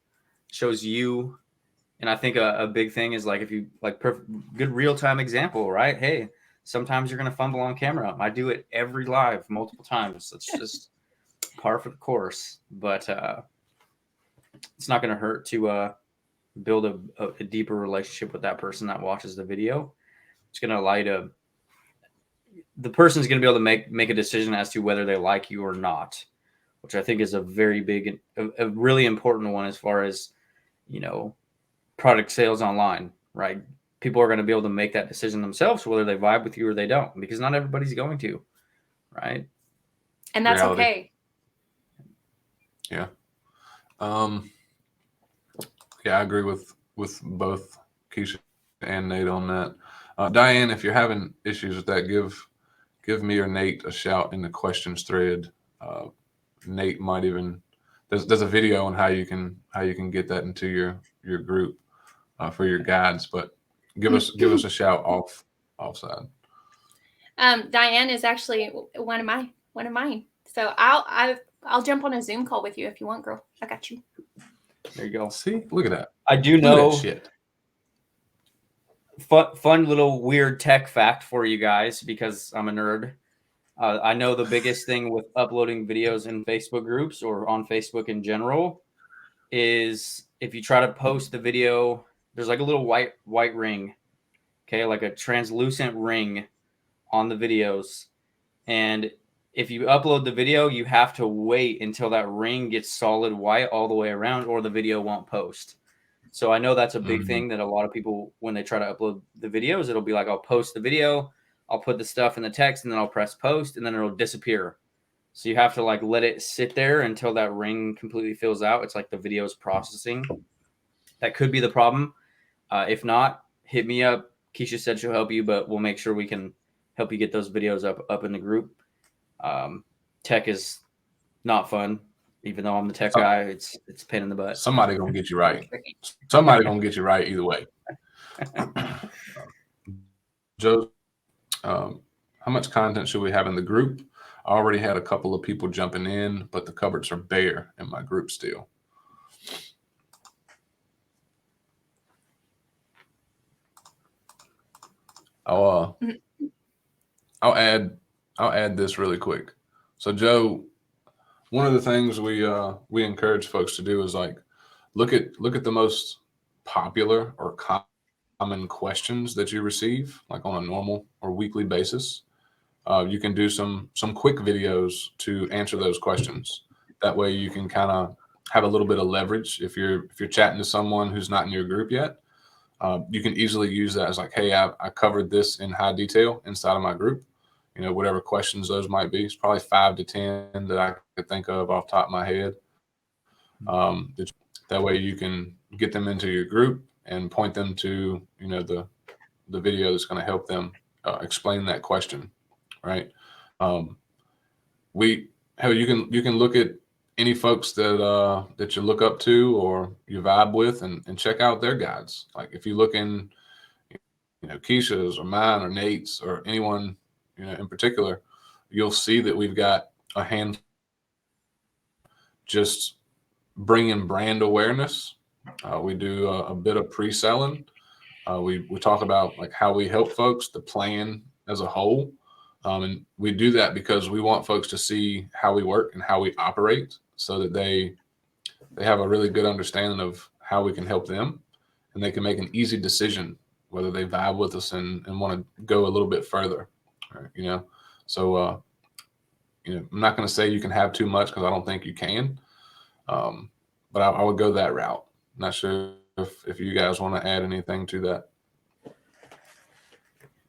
shows you. And I think a big thing is like, if you like good real-time example, right? Hey, sometimes you're going to fumble on camera. I do it every live multiple times. It's just par for the course, but it's not going to hurt to build a deeper relationship with that person that watches the video. It's going to allow you to, the person's going to be able to make a decision as to whether they like you or not, which I think is a very big, a really important one as far as, you know, product sales online, right? People are going to be able to make that decision themselves, whether they vibe with you or they don't, because not everybody's going to, right? And that's Reality. okay. Yeah. Yeah, I agree with both Keisha and Nate on that. Diane, if you're having issues with that, give me or Nate a shout in the questions thread. Nate might even there's a video on how you can get that into your group for your guides, but give us a shout offside. Diane is actually one of mine. So I'll jump on a Zoom call with you if you want, girl. I got you. There you go. See, look at that. I do Look at know that shit. Fun little weird tech fact for you guys, because I'm a nerd. I know the biggest thing with uploading videos in Facebook groups or on Facebook in general is if you try to post the video, there's like a little white ring, okay, like a translucent ring on the videos. And if you upload the video, you have to wait until that ring gets solid white all the way around, or the video won't post. So I know that's a big thing that a lot of people, when they try to upload the videos, it'll be like, I'll post the video, I'll put the stuff in the text, and then I'll press post, and then it'll disappear. So you have to like let it sit there until that ring completely fills out. It's like the video's processing. That could be the problem. If not, hit me up. Keisha said she'll help you, but we'll make sure we can help you get those videos up in the group. Tech is not fun. Even though I'm the tech guy, it's a pain in the butt. Somebody gonna get you right. Somebody gonna get you right either way. Joe, how much content should we have in the group? I already had a couple of people jumping in, but the cupboards are bare in my group still. I'll add this really quick. So Joe, one of the things we encourage folks to do is like look at the most popular or common questions that you receive, like on a normal or weekly basis. You can do some quick videos to answer those questions. That way you can kind of have a little bit of leverage if you're chatting to someone who's not in your group yet. You can easily use that as like, hey, I covered this in high detail inside of my group. You know, whatever questions those might be. It's probably 5 to 10 that I could think of off the top of my head. That way you can get them into your group and point them to, you know, the video that's going to help them explain that question, right? You can look at any folks that you look up to or you vibe with and check out their guides. Like if you look in, you know, Keisha's or mine or Nate's or anyone, you know, in particular, you'll see that we've got a hand just bringing brand awareness. We do a bit of pre-selling. We talk about like how we help folks, the plan as a whole. And we do that because we want folks to see how we work and how we operate so that they have a really good understanding of how we can help them and they can make an easy decision whether they vibe with us and want to go a little bit further, right, you know? So, you know, I'm not going to say you can have too much because I don't think you can, but I would go that route. Not sure if you guys want to add anything to that.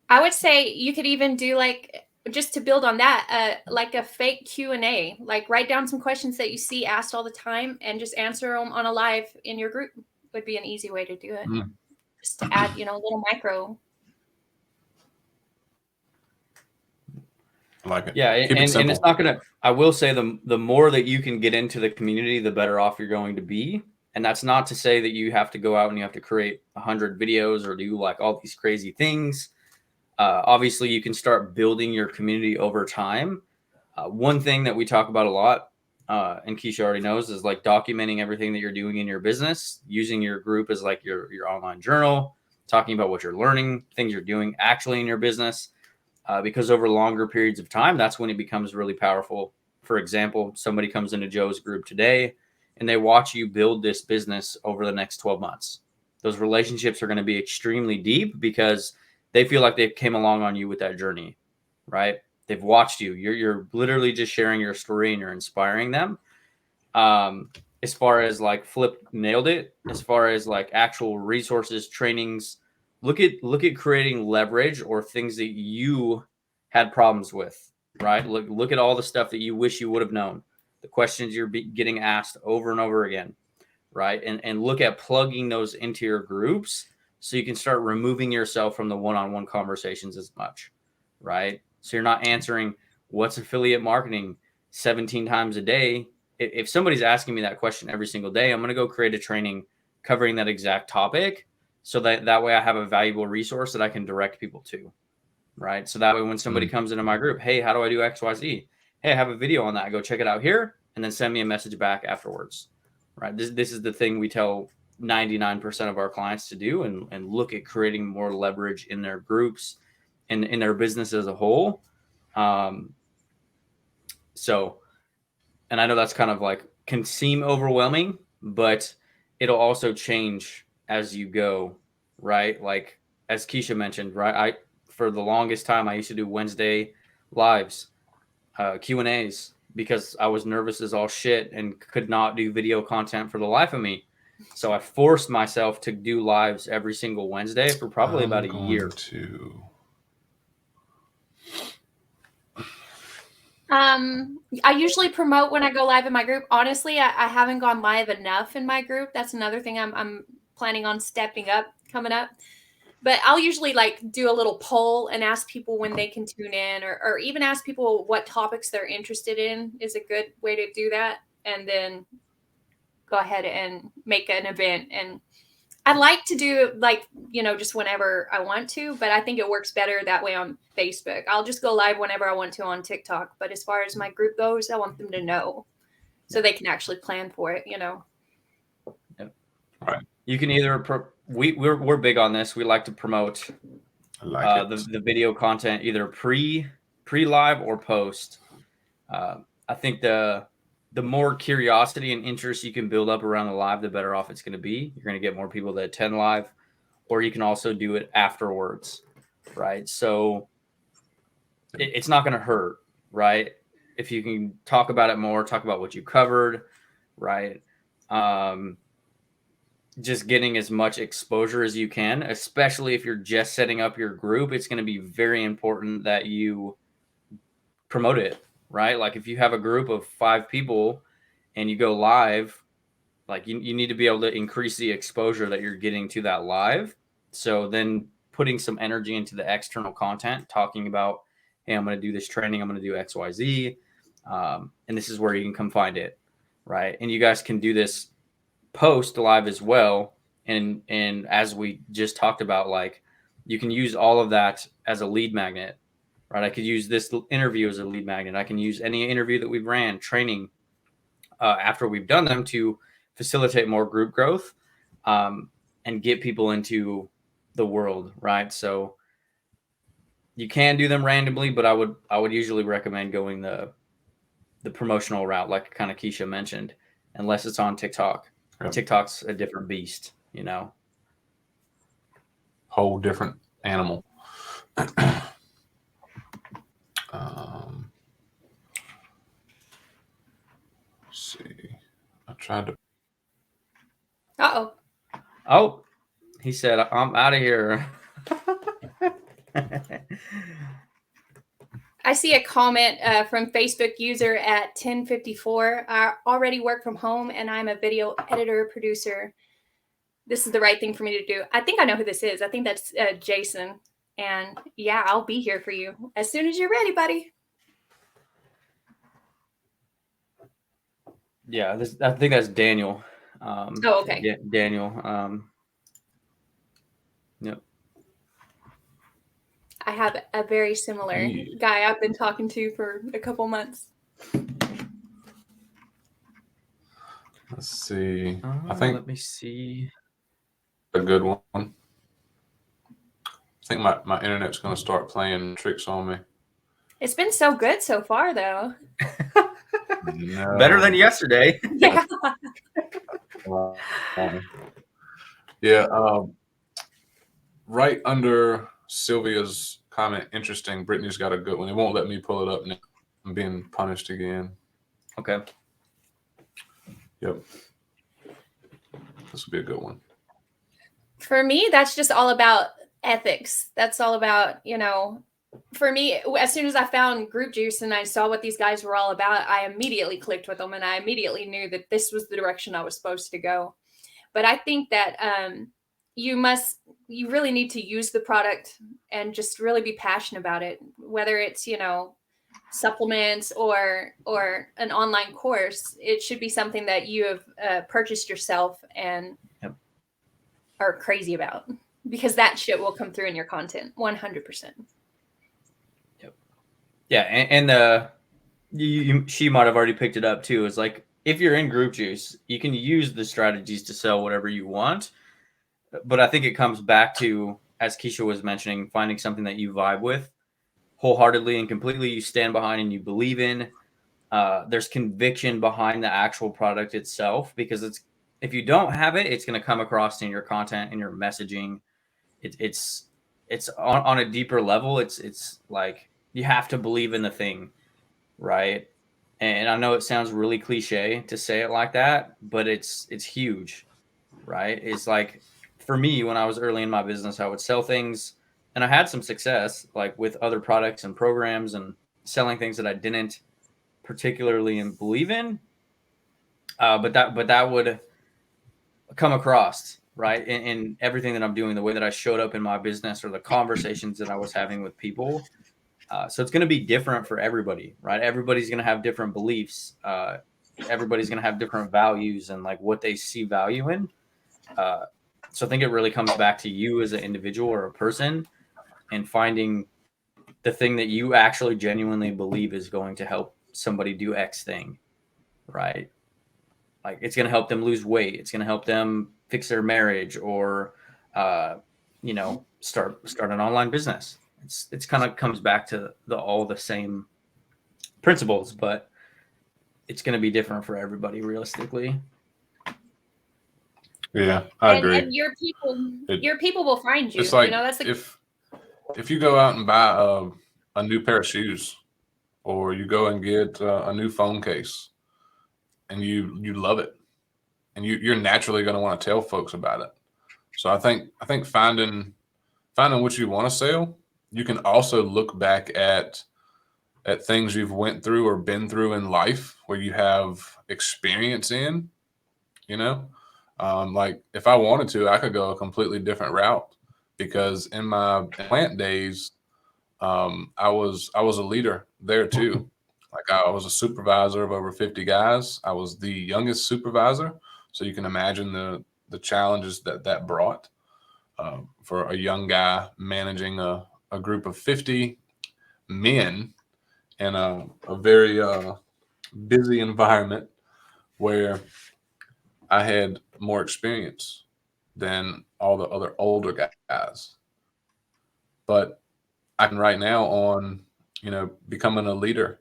I would say you could even do like, just to build on that, like a fake Q&A, like write down some questions that you see asked all the time and just answer them on a live in your group would be an easy way to do it. Just to add, you know, a little micro. I like it. Yeah, Keep it and simple. it's not gonna. I will say the more that you can get into the community, the better off you're going to be. And that's not to say that you have to go out and you have to create 100 videos or do like all these crazy things. Obviously, you can start building your community over time. One thing that we talk about a lot, and Keisha already knows, is like documenting everything that you're doing in your business, using your group as like your online journal, talking about what you're learning, things you're doing actually in your business. Because over longer periods of time, that's when it becomes really powerful. For example, somebody comes into Joe's group today and they watch you build this business over the next 12 months. Those relationships are going to be extremely deep because they feel like they came along on you with that journey, right? They've watched you. You're literally just sharing your story and you're inspiring them. As far as like Flip nailed it, as far as like actual resources, trainings, look at creating leverage or things that you had problems with, right? Look at all the stuff that you wish you would have known, the questions you're getting asked over and over again, right? And look at plugging those into your groups so you can start removing yourself from the one-on-one conversations as much, right? So you're not answering what's affiliate marketing 17 times a day. If somebody's asking me that question every single day, I'm going to go create a training covering that exact topic so that way I have a valuable resource that I can direct people to, right? So that way when somebody comes into my group, hey, how do I do XYZ? Hey, I have a video on that. Go check it out here and then send me a message back afterwards, right? This is the thing we tell 99% of our clients to do and look at creating more leverage in their groups and in their business as a whole. So, and I know that's kind of like can seem overwhelming, but it'll also change as you go, right? Like as Keisha mentioned, right? For the longest time I used to do Wednesday lives, Q&As because I was nervous as all shit and could not do video content for the life of me. So I forced myself to do lives every single Wednesday for probably about a year. I usually promote when I go live in my group. Honestly, I haven't gone live enough in my group. That's another thing I'm planning on stepping up coming up. But I'll usually like do a little poll and ask people when they can tune in or even ask people what topics they're interested in is a good way to do that. And then go ahead and make an event. And I like to do like, just whenever I want to, but I think it works better that way on Facebook. I'll just go live whenever I want to on TikTok. But as far as my group goes, I want them to know so they can actually plan for it, Yep. Right. You can either we're big on this. We like to promote the video content either pre-live or post. I think the more curiosity and interest you can build up around the live, the better off it's going to be. You're going to get more people that attend live, or you can also do it afterwards, right? So it's not going to hurt, right? If you can talk about it more, talk about what you covered, right? Just getting as much exposure as you can, especially if you're just setting up your group, it's going to be very important that you promote it, right? Like if you have a group of 5 people and you go live, like you need to be able to increase the exposure that you're getting to that live. So then putting some energy into the external content, talking about, hey, I'm going to do this training, I'm going to do XYZ. And this is where you can come find it, right? And you guys can do this post live as well. And as we just talked about, like you can use all of that as a lead magnet, right? I could use this interview as a lead magnet. I can use any interview that we've ran, training, after we've done them to facilitate more group growth and get people into the world, right? So you can do them randomly, but I would usually recommend going the promotional route, like kind of Keisha mentioned, unless it's on TikTok. Yep. TikTok's a different beast, Whole different animal. Let's see. I tried to. Oh, he said, I'm out of here. I see a comment from Facebook user at 1054. I already work from home and I'm a video editor producer. This is the right thing for me to do. I think I know who this is. I think that's Jason. And yeah, I'll be here for you as soon as you're ready, buddy. Yeah, I think that's Daniel. Oh, okay. Daniel. Yep. I have a very similar Yeah. guy I've been talking to for a couple months. Let's see. I think Let me see. a good one. I think my internet's going to start playing tricks on me. It's been so good so far, though. Better than No. yesterday. Yeah. Yeah. Right under Sylvia's comment, interesting. Brittany's got a good one. It won't let me pull it up now. I'm being punished again. Okay. Yep. This will be a good one. For me, that's just all about ethics. That's all about, for me, as soon as I found Group Juice and I saw what these guys were all about, I immediately clicked with them and I immediately knew that this was the direction I was supposed to go. But I think that you really need to use the product and just really be passionate about it, whether it's, supplements or an online course. It should be something that you have purchased yourself and are crazy about, because that shit will come through in your content 100%. Yep. Yeah, and she might have already picked it up too. It's like, if you're in Group Juice, you can use the strategies to sell whatever you want, but I think it comes back to, as Keisha was mentioning, finding something that you vibe with wholeheartedly and completely, you stand behind and you believe in. There's conviction behind the actual product itself, because if you don't have it, it's going to come across in your content and your messaging. It's on a deeper level. It's like, you have to believe in the thing, right? And I know it sounds really cliche to say it like that, but it's huge, right? It's like, for me, when I was early in my business, I would sell things, and I had some success, like with other products and programs, and selling things that I didn't particularly believe in. But that would come across, right, in everything that I'm doing, the way that I showed up in my business, or the conversations that I was having with people. So it's going to be different for everybody, right? Everybody's going to have different beliefs. Everybody's going to have different values and like what they see value in. So I think it really comes back to you as an individual or a person, and finding the thing that you actually genuinely believe is going to help somebody do X thing, right? Like, it's going to help them lose weight. It's going to help them fix their marriage, or, start an online business. It's kind of comes back to all the same principles, but it's going to be different for everybody, realistically. Yeah, I agree. And your people will find you. It's like, That's if you go out and buy a new pair of shoes, or you go and get a new phone case, and you love it, and you're naturally going to want to tell folks about it. So I think finding what you want to sell, you can also look back at things you've went through or been through in life where you have experience in. Like, if I wanted to, I could go a completely different route, because in my plant days, I was a leader there too. Like, I was a supervisor of over 50 guys. I was the youngest supervisor, so you can imagine the challenges that brought, for a young guy managing a group of 50 men in a very busy environment, where I had more experience than all the other older guys. But I can right now on, becoming a leader,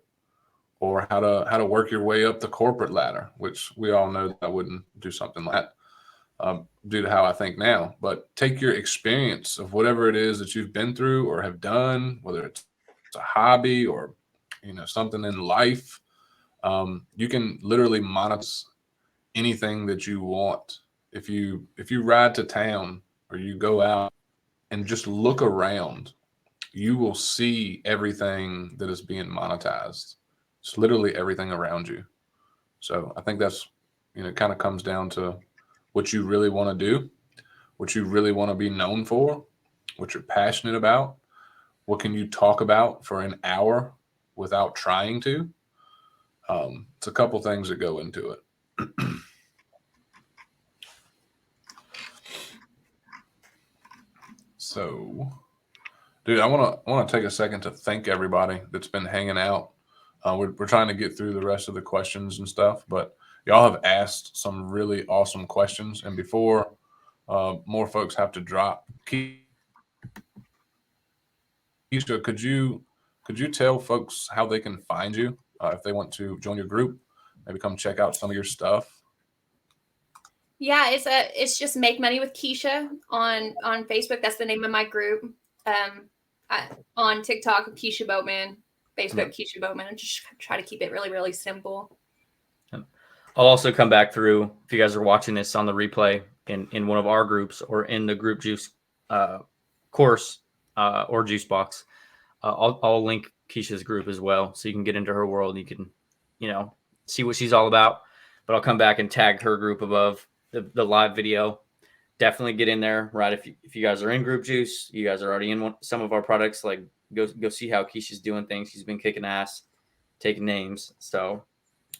or how to work your way up the corporate ladder, which we all know that I wouldn't do something like that, due to how I think now. But take your experience of whatever it is that you've been through or have done, whether it's a hobby or, something in life. You can literally monetize anything that you want. If you ride to town, or you go out and just look around, you will see everything that is being monetized. It's literally everything around you. So I think that's, it kind of comes down to what you really want to do, what you really want to be known for, what you're passionate about, what can you talk about for an hour without trying to. It's a couple things that go into it. So, dude, I want to take a second to thank everybody that's been hanging out. We're trying to get through the rest of the questions and stuff, but y'all have asked some really awesome questions. And before more folks have to drop, Keisha, could you tell folks how they can find you if they want to join your group, maybe come check out some of your stuff? Yeah, it's just Make Money with Keisha on Facebook. That's the name of my group. On TikTok, Keisha Boatman. Facebook, Keisha Boatman. Just try to keep it really, really simple. I'll also come back through if you guys are watching this on the replay in one of our groups or in the group juice course or juice box. I'll link Keisha's group as well, so you can get into her world. You can, see what she's all about. But I'll come back and tag her group above the live video. Definitely get in there, right? If you guys are in group juice, you guys are already in some of our products. Like go see how Keisha's doing things. She's been kicking ass, taking names. So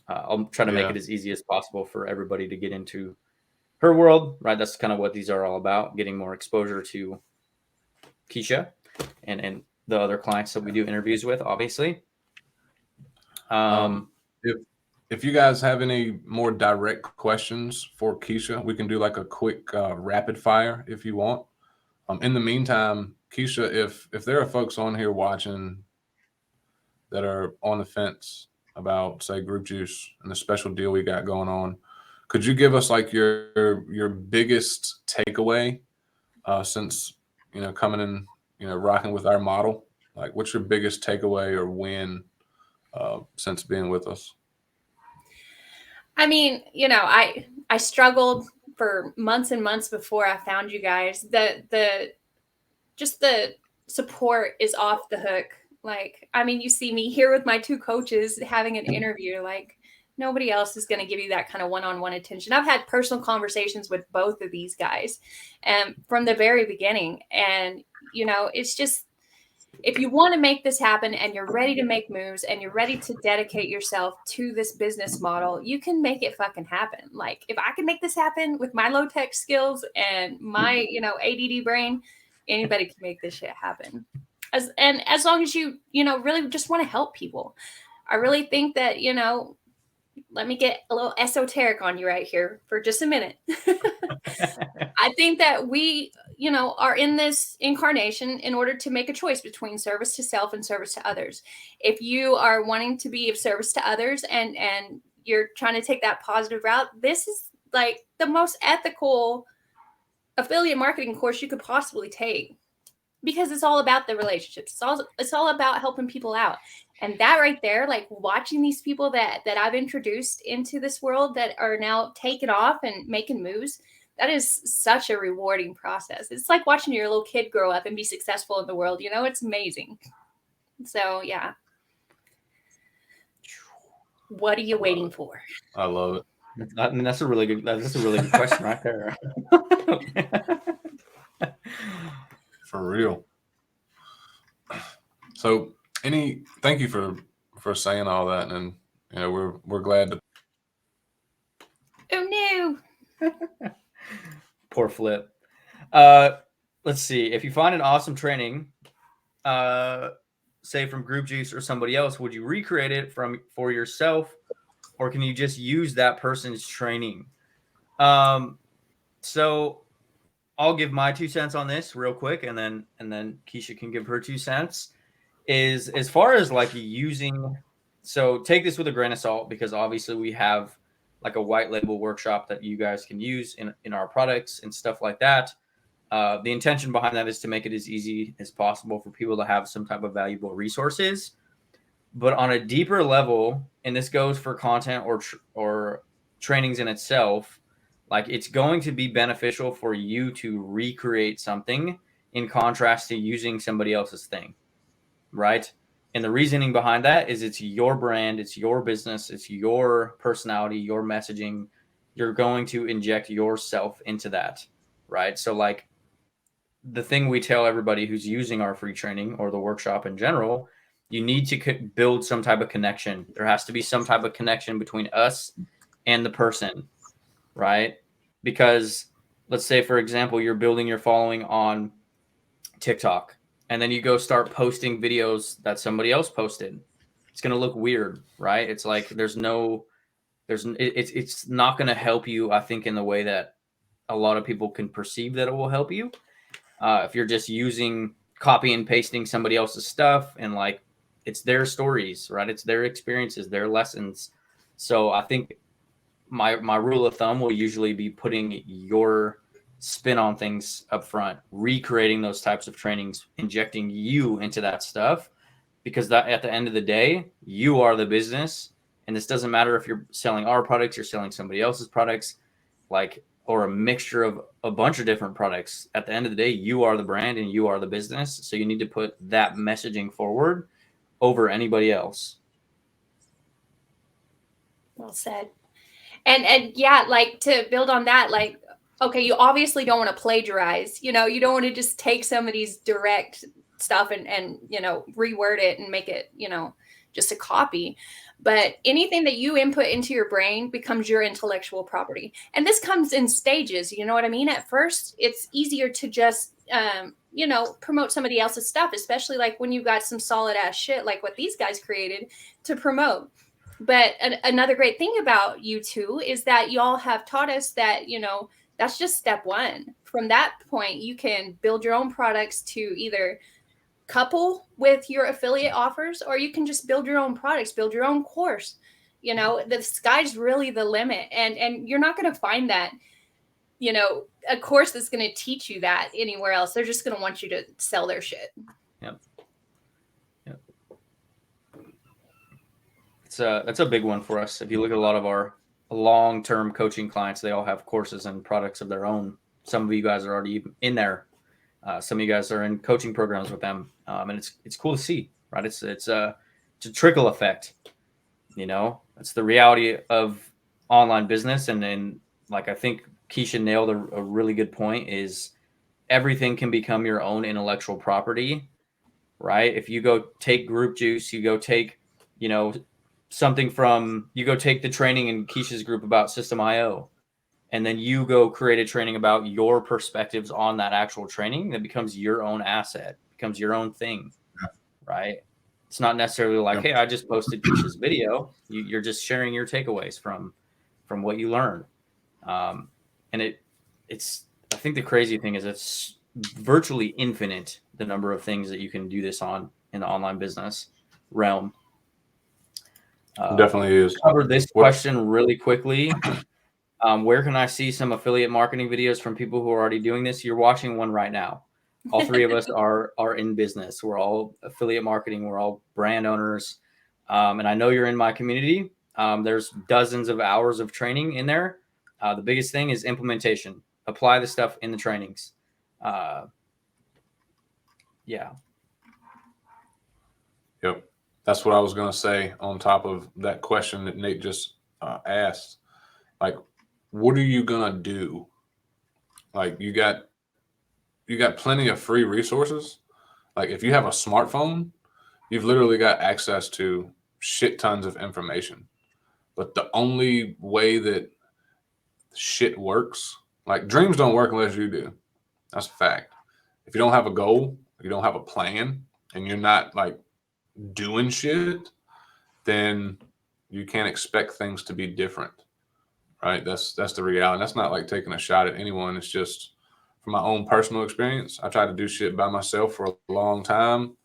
I'll try to make it as easy as possible for everybody to get into her world, right? That's kind of what these are all about, getting more exposure to Keisha and the other clients that we do interviews with, obviously. If you guys have any more direct questions for Keisha, we can do like a quick rapid fire if you want. In the meantime, Keisha, if there are folks on here watching that are on the fence about, say, group juice and the special deal we got going on, could you give us like your biggest takeaway since coming in, rocking with our model? Like, what's your biggest takeaway or win since being with us? I mean, I struggled for months and months before I found you guys. The support is off the hook. Like, I mean, you see me here with my two coaches having an interview. Like, nobody else is going to give you that kind of one-on-one attention. I've had personal conversations with both of these guys from the very beginning. And, it's just, if you want to make this happen and you're ready to make moves and you're ready to dedicate yourself to this business model, you can make it fucking happen. Like, if I can make this happen with my low tech skills and my, ADD brain, anybody can make this shit happen. As long as you, really just want to help people. I really think that, let me get a little esoteric on you right here for just a minute. I think that we, are in this incarnation in order to make a choice between service to self and service to others. If you are wanting to be of service to others and you're trying to take that positive route, this is like the most ethical affiliate marketing course you could possibly take, because it's all about the relationships. It's all about helping people out. And that right there, like watching these people that I've introduced into this world that are now taking off and making moves, that is such a rewarding process. It's like watching your little kid grow up and be successful in the world. It's amazing. So, yeah. What are you waiting for? I love it. I mean, that's a really good question right there. For real. So thank you for saying all that. And, we're glad to. Oh no. Poor Flip. Let's see. If you find an awesome training, say from Group Juice or somebody else, would you recreate it for yourself, or can you just use that person's training? So I'll give my 2 cents on this real quick, and then Keisha can give her 2 cents. Is as far as like using, so take this with a grain of salt, because obviously we have like a white label workshop that you guys can use in our products and stuff like that. The intention behind that is to make it as easy as possible for people to have some type of valuable resources. But on a deeper level, and this goes for content or trainings in itself, like it's going to be beneficial for you to recreate something in contrast to using somebody else's thing, right? And the reasoning behind that is it's your brand, it's your business, it's your personality, your messaging. You're going to inject yourself into that, right? So like the thing we tell everybody who's using our free training or the workshop in general, you need to build some type of connection. There has to be some type of connection between us and the person, right? Because let's say, for example, you're building your following on TikTok, and then you go start posting videos that somebody else posted. It's going to look weird, right? It's like it's not going to help you, I think, in the way that a lot of people can perceive that it will help you. If you're just using copy and pasting somebody else's stuff, and like it's their stories, right? It's their experiences, their lessons. So I think my rule of thumb will usually be putting your spin on things up front, recreating those types of trainings, injecting you into that stuff, because that at the end of the day, you are the business. And this doesn't matter if you're selling our products, you're selling somebody else's products, like, or a mixture of a bunch of different products. At the end of the day, you are the brand and you are the business. So you need to put that messaging forward over anybody else. Well said. And yeah, like to build on that, like, okay, you obviously don't want to plagiarize, you don't want to just take somebody's direct stuff and reword it and make it, just a copy. But anything that you input into your brain becomes your intellectual property. And this comes in stages, you know what I mean? At first, it's easier to just, promote somebody else's stuff, especially like when you've got some solid ass shit like what these guys created to promote. But another great thing about you two is that y'all have taught us that, that's just step one. From that point, you can build your own products to either couple with your affiliate offers, or you can just build your own products, build your own course. The sky's really the limit. And you're not going to find that, a course that's going to teach you that anywhere else. They're just going to want you to sell their shit. Yep. That's a big one for us. If you look at a lot of our long-term coaching clients, they all have courses and products of their own. Some of you guys are already in there. Some of you guys are in coaching programs with them, and it's cool to see, right? It's a trickle effect. It's the reality of online business, and then like I think Keisha nailed a really good point. Is everything can become your own intellectual property, right? If you go take Group Juice, you go take, something from, you go take the training in Keisha's group about System.io, and then you go create a training about your perspectives on that actual training, that becomes your own asset, becomes your own thing, right? It's not necessarily like, hey, I just posted Keisha's video. You're just sharing your takeaways from what you learned. And it's, I think the crazy thing is it's virtually infinite, the number of things that you can do this on in the online business realm. Definitely is. Cover this question really quickly. Where can I see some affiliate marketing videos from people who are already doing this? You're watching one right now. All three of us are in business. We're all affiliate marketing. We're all brand owners. And I know you're in my community. There's dozens of hours of training in there. The biggest thing is implementation. Apply the stuff in the trainings. Yeah. Yep. That's what I was going to say on top of that question that Nate just asked. Like, what are you going to do? Like, you got plenty of free resources. Like, if you have a smartphone, you've literally got access to shit tons of information. But the only way that shit works, like, dreams don't work unless you do. That's a fact. If you don't have a goal, you don't have a plan, and you're not like doing shit, then you can't expect things to be different, right? That's the reality. That's not like taking a shot at anyone. It's just from my own personal experience. I tried to do shit by myself for a long time.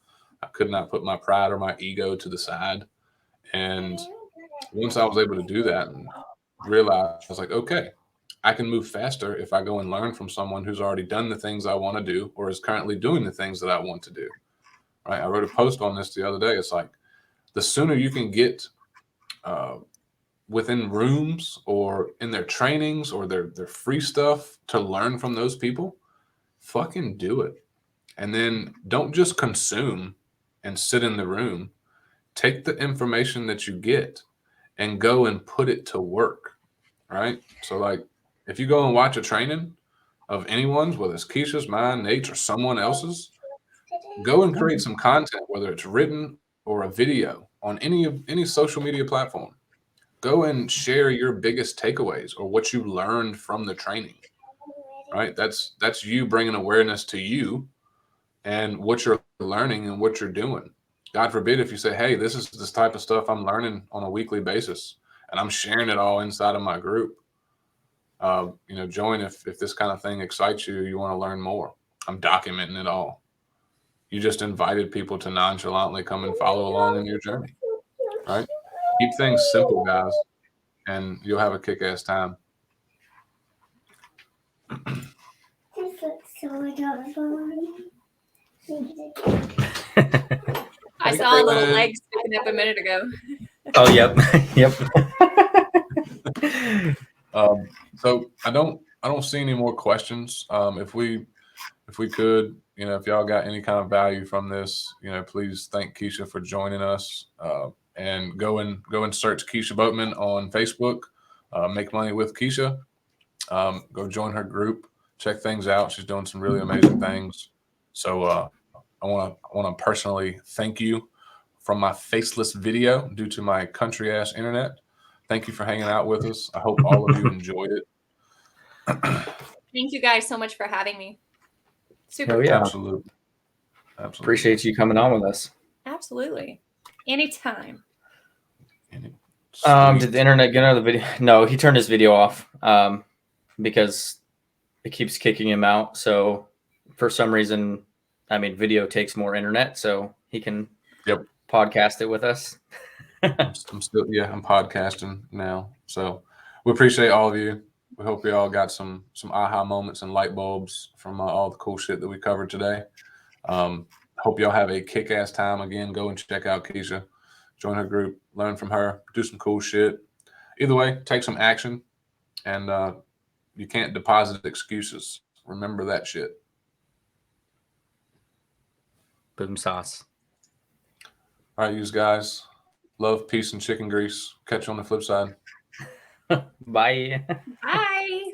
I could not put my pride or my ego to the side. And once I was able to do that and realize, I was like, okay, I can move faster if I go and learn from someone who's already done the things I want to do or is currently doing the things that I want to do. Right? I wrote a post on this the other day. It's like, the sooner you can get within rooms or in their trainings or their free stuff to learn from those people, fucking do it. And then don't just consume and sit in the room. Take the information that you get and go and put it to work, right? So like, if you go and watch a training of anyone's, whether it's Keisha's, mine, Nate's, or someone else's, go and create some content, whether it's written or a video on any social media platform. go and share your biggest takeaways or what you learned from the training. Right? That's you bringing awareness to you and what you're learning and what you're doing. God forbid if you say, hey, this is this type of stuff I'm learning on a weekly basis and I'm sharing it all inside of my group. Join if this kind of thing excites you, you want to learn more. I'm documenting it all. You just invited people to nonchalantly come and follow along in your journey, right? Keep things simple, guys, and you'll have a kick-ass time. I saw a little leg sticking up a minute ago. Oh, yep. Yep. So I don't see any more questions. If we could, if y'all got any kind of value from this, please thank Keisha for joining us. And go and search Keisha Boatman on Facebook. Make money with Keisha. Go join her group. Check things out. She's doing some really amazing things. So I want to personally thank you from my faceless video due to my country ass internet. Thank you for hanging out with us. I hope all of you enjoyed it. Thank you guys so much for having me. Super. Oh, yeah. Absolutely. Appreciate you coming on with us. Absolutely. Anytime. Did the internet get out of the video? No, he turned his video off because it keeps kicking him out. So for some reason, video takes more internet, so he can podcast it with us. I'm podcasting now. So we appreciate all of you. We hope you all got some aha moments and light bulbs from all the cool shit that we covered today. Hope y'all have a kick-ass time. Again, go and check out Keisha. Join her group. Learn from her. Do some cool shit. Either way, take some action. And you can't deposit excuses. Remember that shit. Boom sauce. All right, you guys. Love, peace, and chicken grease. Catch you on the flip side. Bye. Bye.